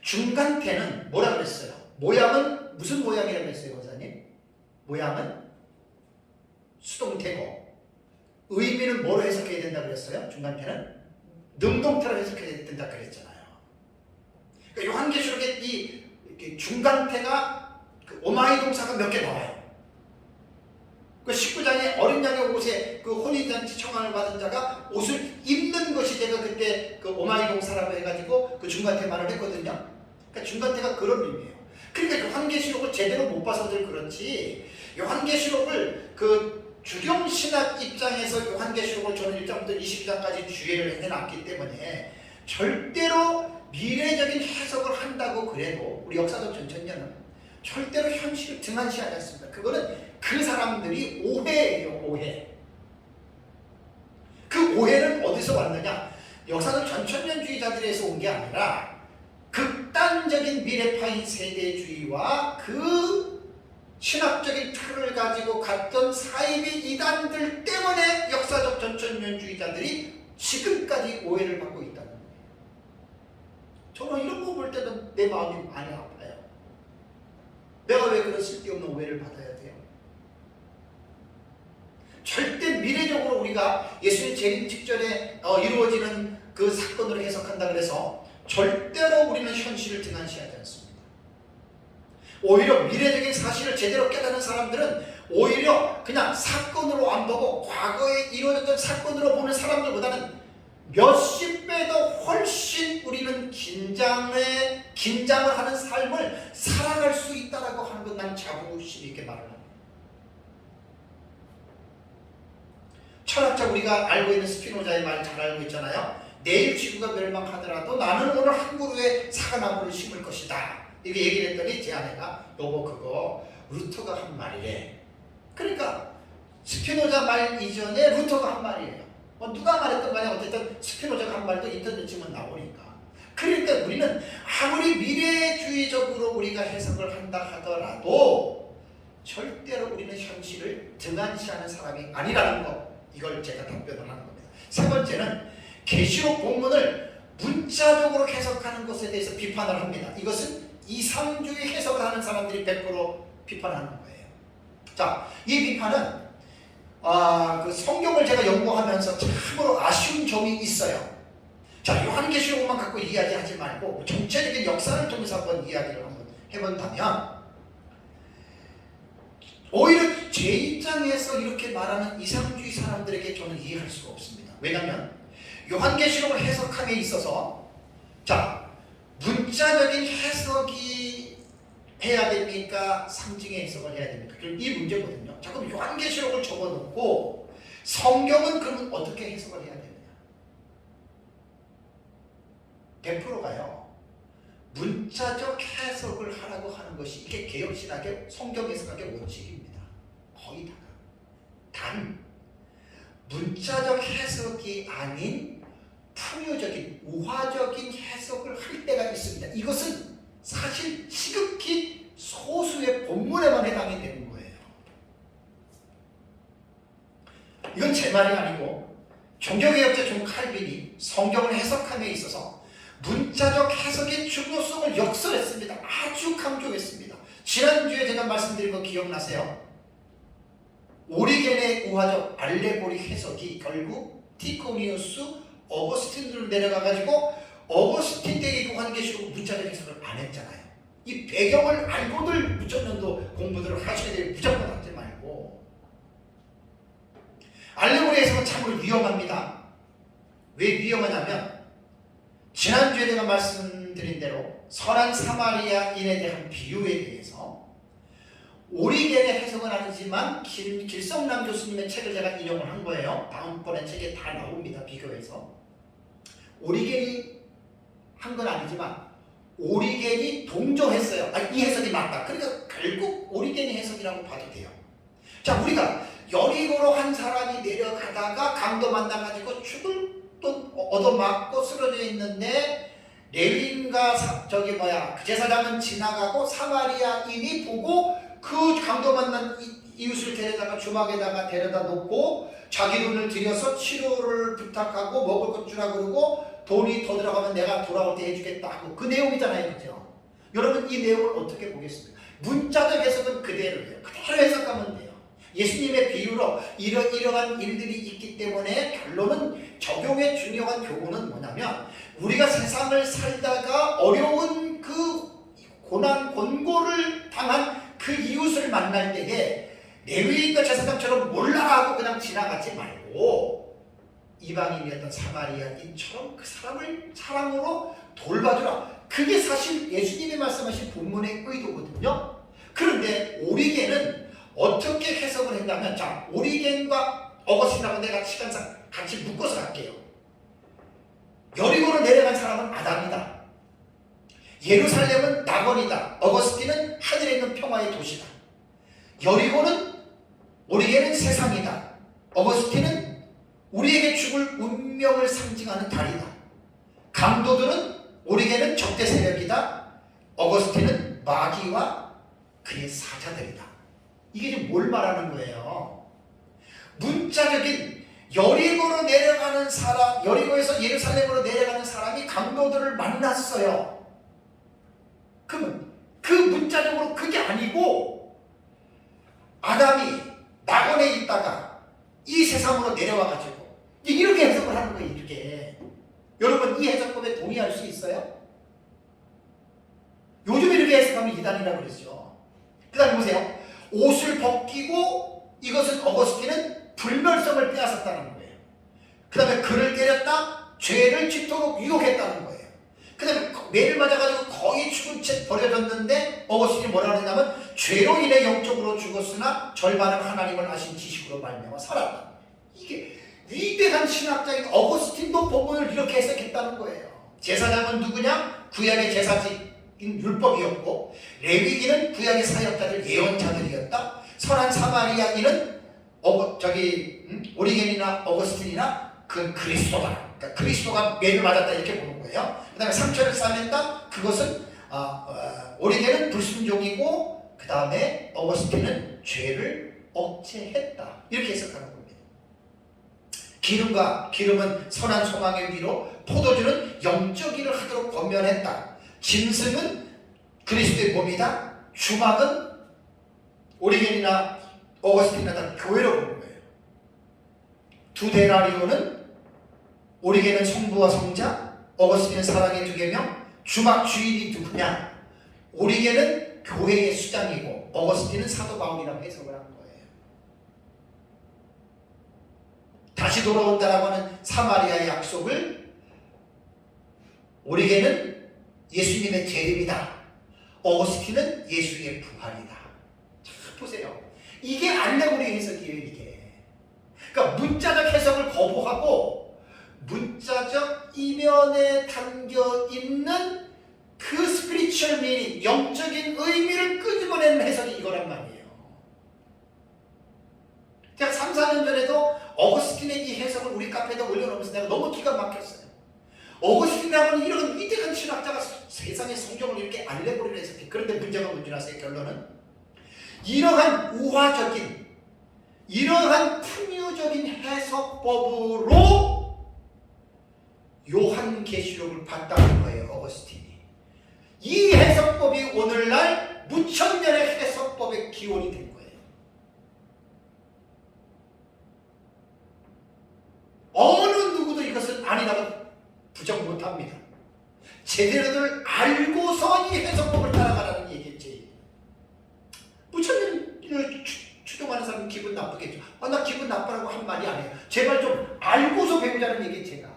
중간태는 뭐라 그랬어요? 모양은 무슨 모양이라고 했어요, 권사님? 모양은 수동태고 의미는 뭐로 해석해야 된다고 그랬어요? 중간태는 능동태로 해석해야 된다고 그랬잖아요. 그러니까 요한계시록에 이 중간태가 그 오마이 동사가 몇 개 나와요. 그 19장에 어린 양의 옷에 그 혼인잔치 청함을 받은 자가 옷을 입는 것이 제가 그때 그 오마이 동사라고 해가지고 그 중간태 말을 했거든요. 그러니까 중간태가 그런 의미예요. 그러니까 요한계시록을 제대로 못 봐서들 그렇지, 요한계시록을 그 주경신학 입장에서 요한계시록을 저는 1장부터 20장까지 주의를 해놨기 때문에 절대로 미래적인 해석을 한다고 그래도 우리 역사적 전천년은 절대로 현실을 등한시하지 않습니다. 그거는 그 사람들이 오해예요, 오해. 그 오해는 어디서 왔느냐? 역사적 전천년주의자들에서 온 게 아니라 극단적인 미래파인 세대주의와 그 신학적인 틀을 가지고 갔던 사이비 이단들 때문에 역사적 전천년주의자들이 지금까지 오해를 받고 있다는 거예요. 저는 이런 거 볼 때도 내 마음이 많이 아파요. 내가 왜 그런 쓸데없는 오해를 받아야 돼요? 절대 미래적으로 우리가 예수님 재림 직전에 이루어지는 그 사건으로 해석한다 그래서 절대로 우리는 현실을 등한시하지 않습니다. 오히려 미래적인 사실을 제대로 깨닫는 사람들은 오히려 그냥 사건으로 안 보고 과거에 이루어졌던 사건으로 보는 사람들보다는 몇십 배 더 훨씬 우리는 긴장을 하는 삶을 살아갈 수 있다라고 하는 건 난 자부심 있게 말을 합니다. 철학자 우리가 알고 있는 스피노자의 말 잘 알고 있잖아요. 내일 지구가 멸망하더라도 나는 오늘 한 그루의 사과나무를 심을 것이다. 이렇게 얘기를 했더니 제 아내가 여보 그거 루터가 한 말이래. 그러니까 스피노자 말 이전에 루터가 한 말이에요. 누가 말했던 간에 어쨌든 스피노자가 한 말도 인터넷 치면 나오니까. 그러니까 우리는 아무리 미래주의적으로 우리가 해석을 한다 하더라도 절대로 우리는 현실을 등한시하는 사람이 아니라는 것, 이걸 제가 답변을 하는 겁니다. 세 번째는 계시록 본문을 문자적으로 해석하는 것에 대해서 비판을 합니다. 이것은 이상주의 해석을 하는 사람들이 100% 비판하는 거예요. 자, 이 비판은 그 성경을 제가 연구하면서 참으로 아쉬운 점이 있어요. 자, 요한계시록만 갖고 이야기하지 말고 전체적인 역사를 통해서 한번 이야기를 한번 해본다면 오히려 제 입장에서 이렇게 말하는 이상주의 사람들에게 저는 이해할 수가 없습니다. 왜냐하면 요한계시록을 해석함에 있어서 자, 문자적인 해석이 해야 됩니까? 상징의 해석을 해야 됩니까? 이 문제거든요. 자, 그럼 요한계시록을 적어놓고 성경은 그러면 어떻게 해석을 해야 되느냐? 100%가요. 문자적 해석을 하라고 하는 것이 이게 개혁신학의 성경 해석학의 원칙입니다. 거의 다가. 단 문자적 해석이 아닌 풍요적인 우화적인 해석을 할 때가 있습니다. 이것은 사실 지금 이건 제 말이 아니고 종교개혁자 존 칼빈이 성경을 해석함에 있어서 문자적 해석의 중요성을 역설했습니다. 아주 강조했습니다. 지난주에 제가 말씀드린 거 기억나세요? 오리겐의 우화적 알레고리 해석이 결국 티코니우스, 어거스틴으로 내려가가지고 어거스틴 때의 요한계시록 문자적 해석을 안 했잖아요. 이 배경을 알고들 무전년도 공부들을 하셔야 돼요. 무조건 하지 말고. 알레고리 해석은 참으로 위험합니다. 왜 위험하냐면 지난주에 제가 말씀드린 대로 선한 사마리아인에 대한 비유에 대해서 오리겐의 해석은 아니지만 길성남 교수님의 책을 제가 인용을 한 거예요. 다음번에 책에 다 나옵니다. 비교해서. 오리겐이 한 건 아니지만 오리겐이 동조했어요. 이 해석이 맞다. 그러니까 결국 오리겐의 해석이라고 봐도 돼요. 자, 우리가 여리고로 한 사람이 내려가다가 강도 만나가지고 죽을 돈 얻어맞고 쓰러져 있는데 레윈과 그 제사장은 지나가고 사마리아인이 보고 그 강도 만난 이웃을 데려다가 주막에다가 데려다 놓고 자기 돈을 들여서 치료를 부탁하고 먹을 것 주라 그러고 돈이 더 들어가면 내가 돌아올 때 해주겠다 하고 그 내용이잖아요. 그죠? 여러분 이 내용을 어떻게 보겠습니까? 문자적 해석은 그대로예요. 그대로 해석하면 돼요. 예수님의 비유로 이러한 일들이 있기 때문에 결론은 적용의 중요한 교훈은 뭐냐면 우리가 세상을 살다가 어려운 그 고난 권고를 당한 그 이웃을 만날 때에 레위인과 제사장처럼 몰라 하고 그냥 지나가지 말고 이방인이었던 사마리아인처럼 그 사람을 사랑으로 돌봐주라. 그게 사실 예수님이 말씀하신 본문의 의도거든요. 그런데 오리겐은 어떻게 해석을 했냐면, 자, 오리겐과 어거스틴하고 내가 시간상 같이 묶어서 갈게요. 여리고로 내려간 사람은 아담이다. 예루살렘은 낙원이다. 어거스틴은 하늘에 있는 평화의 도시다. 오리겐은 세상이다. 어거스틴은 우리에게 죽을 운명을 상징하는 달이다. 강도들은 오리겐은 적대 세력이다. 어거스틴은 마귀와 그의 사자들이다. 이게 지금 뭘 말하는 거예요? 문자적인 여리고로 내려가는 사람, 여리고에서 예루살렘으로 내려가는 사람이 강도들을 만났어요. 그러면 그 문자적으로 그게 아니고 아담이 낙원에 있다가 이 세상으로 내려와가지고 이렇게 해석을 하는 거예요. 이렇게. 여러분 이 해석법에 동의할 수 있어요? 요즘 이렇게 해석하면 이단이라고 그러죠. 그 다음에 보세요. 옷을 벗기고 이것은 어거스틴은 불멸성을 빼앗았다는 거예요. 그 다음에 그를 때렸다. 죄를 짓도록 유혹했다는 거예요. 그 다음에 매를 맞아가지고 거의 죽은 채 버려졌는데 어거스틴이 뭐라고 했냐면 죄로 인해 영적으로 죽었으나 절반은 하나님을 아신 지식으로 말미암아 살았다. 이게 위대한 신학자인 어거스틴도 복음을 이렇게 해석했다는 거예요. 제사장은 누구냐? 구약의 제사직 율법이었고 레위기는 구약의 사역자들 예언자들이었다. 선한 사마리아인은 오리겐이나 어거스틴이나 그 그리스도다. 그러니까 그리스도가 매를 맞았다 이렇게 보는 거예요. 그 다음에 상처를 싸맨다. 그것은 오리겐은 불순종이고 그 다음에 어거스틴은 죄를 억제했다. 이렇게 해석하는 겁니다. 기름은 선한 소망의 위로, 포도주는 영적 일을 하도록 권면했다. 짐승은 그리스도의 몸이다. 주막은 오리겐이나 어거스틴이나 다 교회로 보는 거예요. 두 데나리오는 오리겐은 성부와 성자, 어거스틴은 사랑의 두 계명. 주막 주인이 누구냐? 오리겐은 교회의 수장이고 어거스틴은 사도 바울이라고 해석을 한 거예요. 다시 돌아온다라고 하는 사마리아의 약속을 오리겐은 예수님의 재림이다. 어거스틴은 예수의 부활이다. 자, 보세요. 이게 알레고리 해석이에요. 이게. 그러니까 문자적 해석을 거부하고 문자적 이면에 담겨 있는 그 스피리추얼 미닝, 영적인 의미를 끄집어내는 해석이 이거란 말이에요. 제가 3, 4년 전에도 어거스틴의 이 해석을 우리 카페에다 올려놓으면서 내가 너무 기가 막혔어요. 어거스틴이라고는 이런 위대한 신학자가 세상의 성경을 이렇게 알레고리로 해석해. 그런데 문제가 뭔지 아세요? 결론은 이러한 우화적인 이러한 풍요적인 해석법으로 요한계시록을 봤다는 거예요. 어거스틴이. 이 해석법이 오늘날 무천년의 해석법의 기원이 된 거예요. 어느 누구도 이것은 아니라고 부정 못합니다. 제대로들 알고서 이 해석법을 따라가라는 얘기겠지. 무천년을 추종하는 사람은 기분 나쁘겠죠. 나 기분 나쁘라고 한 말이 아니에요. 제발 좀 알고서 배우자는 얘기 제가.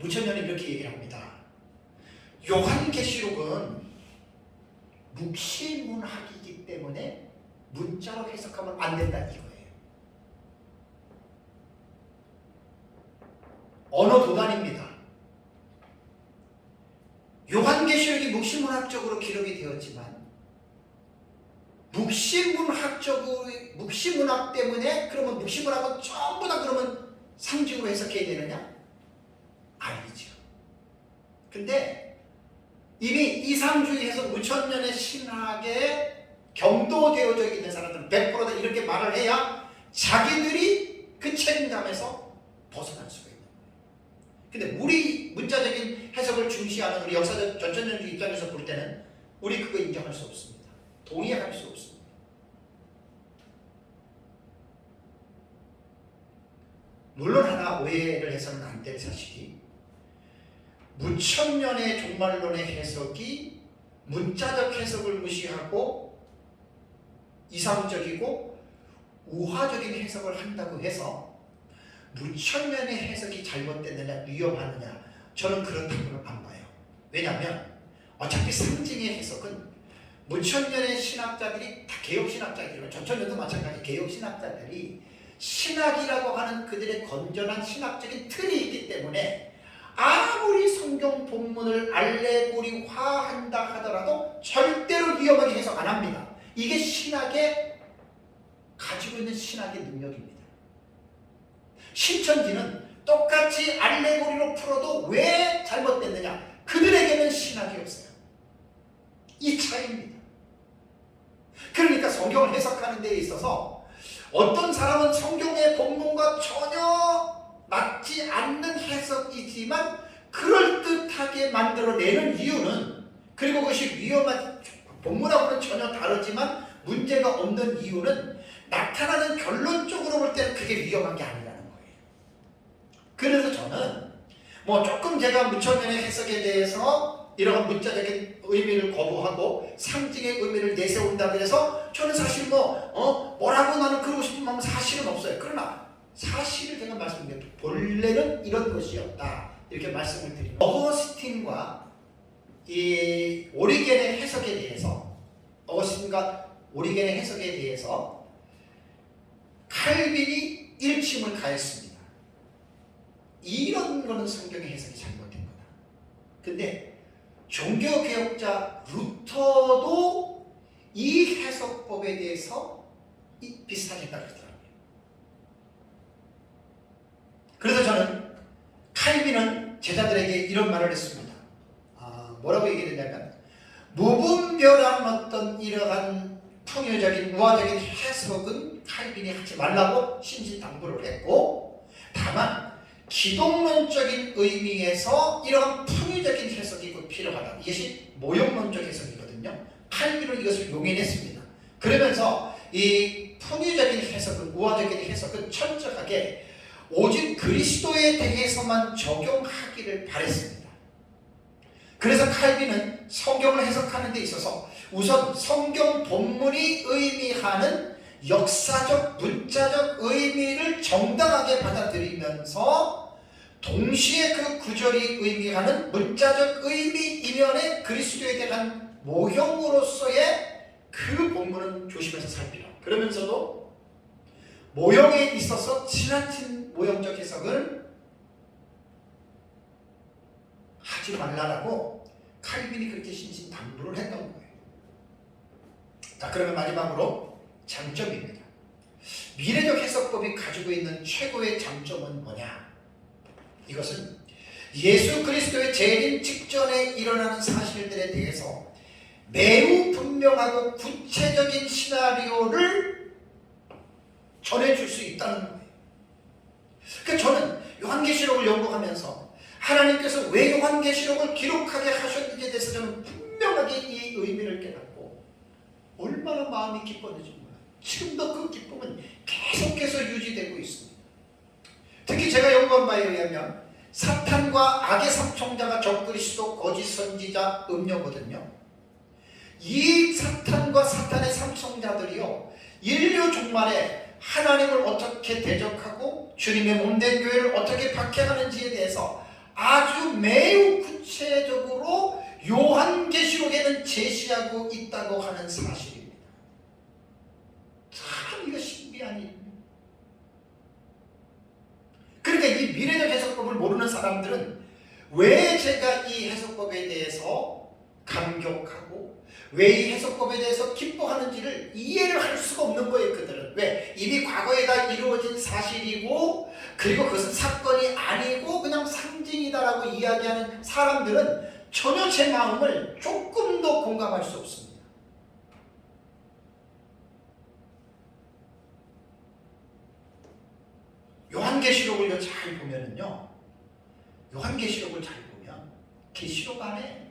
무천년이 이렇게 얘기를 합니다. 요한계시록은 묵시문학이기 때문에 문자로 해석하면 안 된다 이거예요. 언어 도단입니다. 요한계시록이 묵시문학적으로 기록이 되었지만 묵시문학 때문에 그러면 묵시문학은 전부 다 그러면 상징으로 해석해야 되느냐? 아니죠. 근데 이미 이상주의에서 무천년의 신학에 경도되어져 있는 사람들은 100%다 이렇게 말을 해야 자기들이 그 책임감에서 벗어날 수가 있는 거예요. 근데 우리 문자적인 해석을 중시하는 우리 역사적 전천년주의 입장에서 볼 때는 우리 그거 인정할 수 없습니다. 동의할 수 없습니다. 물론 하나 오해를 해서는 안 될 사실이 무천년의 종말론의 해석이 문자적 해석을 무시하고 이상적이고 우화적인 해석을 한다고 해서 무천년의 해석이 잘못됐느냐 위험하느냐 저는 그렇다고는 안 봐요. 왜냐하면 어차피 상징의 해석은 무천년의 신학자들이 다 개혁신학자들이고 전천년도 마찬가지 개혁신학자들이 신학이라고 하는 그들의 건전한 신학적인 틀이 있기 때문에 아무리 성경 본문을 알레고리화한다 하더라도 절대로 위험하게 해석 안 합니다. 이게 신학의 가지고 있는 신학의 능력입니다. 신천지는 똑같이 알레고리로 풀어도 왜 잘못됐느냐? 그들에게는 신학이 없어요. 이 차이입니다. 그러니까 성경을 해석하는 데 있어서 어떤 사람은 성경의 본문과 전혀 맞지 않는 해석이지만 그럴듯하게 만들어내는 이유는 그리고 그것이 위험한 본문하고는 전혀 다르지만 문제가 없는 이유는 나타나는 결론적으로 볼 때는 그게 위험한 게 아니라는 거예요. 그래서 저는 뭐 조금 제가 무천년의 해석에 대해서 이런 문자적인 의미를 거부하고 상징의 의미를 내세운다고 해서 저는 사실 뭐라고 나는 그러고 싶은 마음은 사실은 없어요. 그러나 사실을 제가 말씀드려요. 본래는 이런 것이었다. 이렇게 말씀을 드립니다. 어거스틴과 이 오리겐의 해석에 대해서 어거스틴과 오리겐의 해석에 대해서 칼빈이 일침을 가했습니다. 이런 거는 성경의 해석이 잘못된 거다. 근데 종교개혁자 루터도 이 해석법에 대해서 비슷하게 따르더라고요. 그래서 저는 칼빈은 제자들에게 이런 말을 했습니다. 뭐라고 얘기했냐면 무분별한 어떤 이러한 풍요적인 우화적인 해석은 칼빈이 하지 말라고 신신당부를 했고 다만 기독론적인 의미에서 이러한 풍요적인 해석이 곧 필요하다. 이것이 모형론적 해석이거든요. 칼빈은 이것을 용인했습니다. 그러면서 이 풍요적인 해석은 우화적인 해석은 철저하게 오직 그리스도에 대해서만 적용하기를 바랬습니다. 그래서 칼빈은 성경을 해석하는 데 있어서 우선 성경 본문이 의미하는 역사적 문자적 의미를 정당하게 받아들이면서 동시에 그 구절이 의미하는 문자적 의미 이면에 그리스도에 대한 모형으로서의 그 본문은 조심해서 살피라. 그러면서도 모형에 있어서 지나친 모형적 해석을 하지 말라라고 칼빈이 그렇게 신신당부를 했던 거예요. 자, 그러면 마지막으로 장점입니다. 미래적 해석법이 가지고 있는 최고의 장점은 뭐냐? 이것은 예수 그리스도의 재림 직전에 일어나는 사실들에 대해서 매우 분명하고 구체적인 시나리오를 전해줄 수 있다는 거예요. 그러니까 저는 요한계시록을 연구하면서 하나님께서 왜 요한계시록을 기록하게 하셨는지에 대해서 저는 분명하게 이 의미를 깨닫고 얼마나 마음이 기뻤는지 몰라요. 지금도 그 기쁨은 계속해서 유지되고 있습니다. 특히 제가 연구한 바에 의하면 사탄과 악의 삼총자가 적그리스도, 거짓 선지자, 음녀거든요. 이 사탄과 사탄의 삼총자들이요, 인류 종말에 하나님을 어떻게 대적하고 주님의 몸된 교회를 어떻게 박해하는지에 대해서 아주 매우 구체적으로 요한계시록에는 제시하고 있다고 하는 사실입니다. 참 이거 신비한 일입니다. 그러니까 이 미래적 해석법을 모르는 사람들은 왜 제가 이 해석법에 대해서 감격하고 왜 이 해석법에 대해서 기뻐하는지를 이해를 할 수가 없는 거예요. 그들은 왜? 이미 과거에 다 이루어진 사실이고 그리고 그것은 사건이 아니고 그냥 상징이다라고 이야기하는 사람들은 전혀 제 마음을 조금도 공감할 수 없습니다. 요한계시록을 잘 보면은요, 요한계시록을 잘 보면 계시록 안에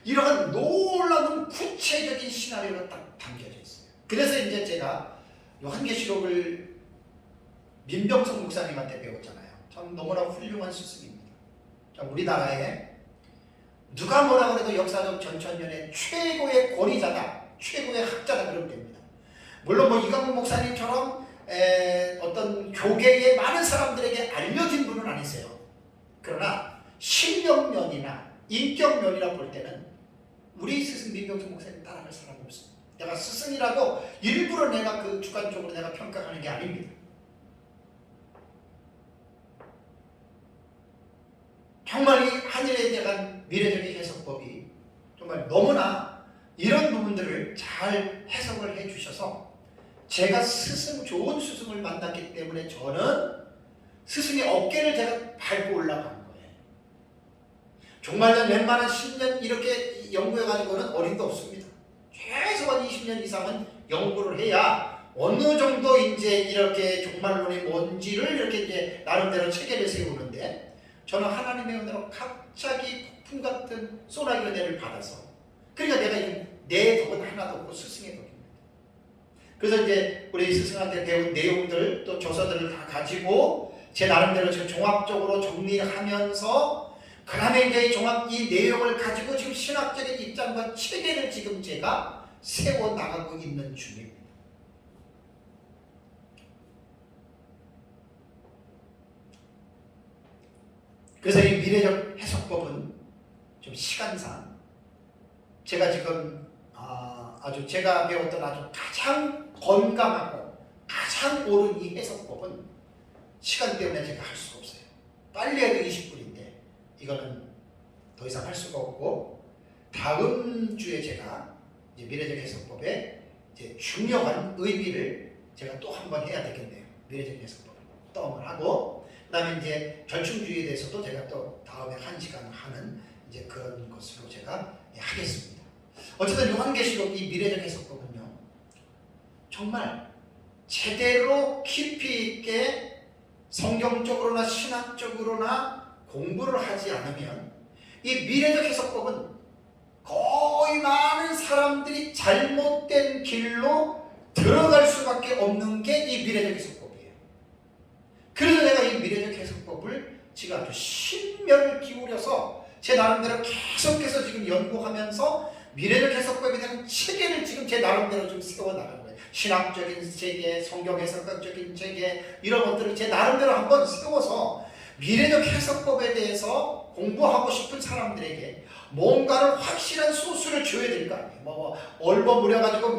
이러한 놀라운 구체적인 시나리오가 딱 담겨져 있어요. 그래서 이제 제가 요한계시록을 민병성 목사님한테 배웠잖아요. 참 너무나 훌륭한 스승입니다. 우리나라에 누가 뭐라 그래도 역사적 전천년의 최고의 권위자다, 최고의 학자다 그러면 됩니다. 물론 뭐 이강문 목사님처럼 어떤 교계의 많은 사람들에게 알려진 분은 아니세요. 그러나 실력면이나 인격면이라 볼 때는 우리 스승 민병성 목사님 따라갈 사람이 없습니다. 내가 스승이라고 일부러 내가 그 주관적으로 내가 평가하는 게 아닙니다. 정말 이 하늘에 대한 미래적인 해석법이 정말 너무나 이런 부분들을 잘 해석을 해 주셔서 제가 좋은 스승을 만났기 때문에 저는 스승의 어깨를 제가 밟고 올라간 거예요. 정말 웬만한 10년 이렇게 연구해가지고는 어림도 없습니다. 최소한 20년 이상은 연구를 해야 어느 정도 이제 이렇게 종말론이 뭔지를 이렇게 이제 나름대로 체계를 세우는데 저는 하나님의 은혜로 갑자기 폭풍 같은 소나기 은혜를 받아서 그러니까 내가 내 덕은 하나도 없고 스승의 덕입니다. 그래서 이제 우리 스승한테 배운 내용들 또 조서들을 다 가지고 제 나름대로 지금 종합적으로 정리하면서 그 다음에 이제 이 내용을 가지고 지금 신학적인 입장과 체계를 지금 제가 세워나가고 있는 중입니다. 그래서 이 미래적 해석법은 좀 시간상 제가 지금 아주 제가 배웠던 아주 가장 건강하고 가장 옳은 이 해석법은 시간 때문에 제가 할 수가 없어요. 빨리 해도 20분인데 이거는 더 이상 할 수가 없고 다음 주에 제가 이제 미래적 해석법의 이제 중요한 의미를 제가 또 한 번 해야 되겠네요. 미래적 해석법을 또 하고 그다음에 이제 절충주의에 대해서도 제가 또 다음에 1시간 하는 이제 그런 것으로 제가 하겠습니다. 어쨌든 요한계시록 이 미래적 해석법은요 정말 제대로 깊이 있게 성경적으로나 신학적으로나 공부를 하지 않으면 이 미래적 해석법은 거의 많은 사람들이 잘못된 길로 들어갈 수밖에 없는 게 이 미래적 해석법이에요. 그래서 내가 이 미래적 해석법을 지금 아주 신명을 기울여서 제 나름대로 계속해서 지금 연구하면서 미래적 해석법에 대한 체계를 지금 제 나름대로 좀 세워나가는 거예요. 신학적인 체계, 성경 해석학적인 체계 이런 것들을 제 나름대로 한번 세워서 미래적 해석법에 대해서 공부하고 싶은 사람들에게 뭔가를 확실한 소스를 줘야 될 거 아니에요. 얼버무려가지고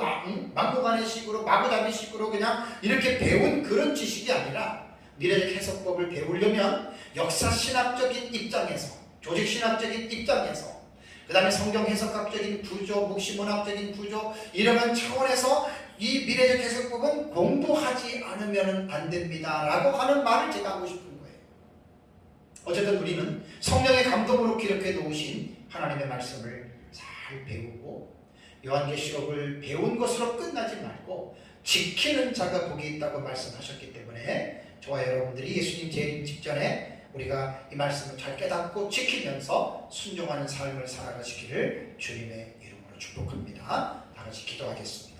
막무가내식으로 마구잡이식으로 그냥 이렇게 배운 그런 지식이 아니라 미래적 해석법을 배우려면 역사신학적인 입장에서 조직신학적인 입장에서 그 다음에 성경 해석학적인 구조, 묵시문학적인 구조 이러한 차원에서 이 미래적 해석법은 공부하지 않으면 안 됩니다 라고 하는 말을 제가 하고 싶은 거예요. 어쨌든 우리는 성령의 감동으로 기록해 놓으신 하나님의 말씀을 잘 배우고 요한계시록을 배운 것으로 끝나지 말고 지키는 자가 복이 있다고 말씀하셨기 때문에 저와 여러분들이 예수님 재림 직전에 우리가 이 말씀을 잘 깨닫고 지키면서 순종하는 삶을 살아가시기를 주님의 이름으로 축복합니다. 다 같이 기도하겠습니다.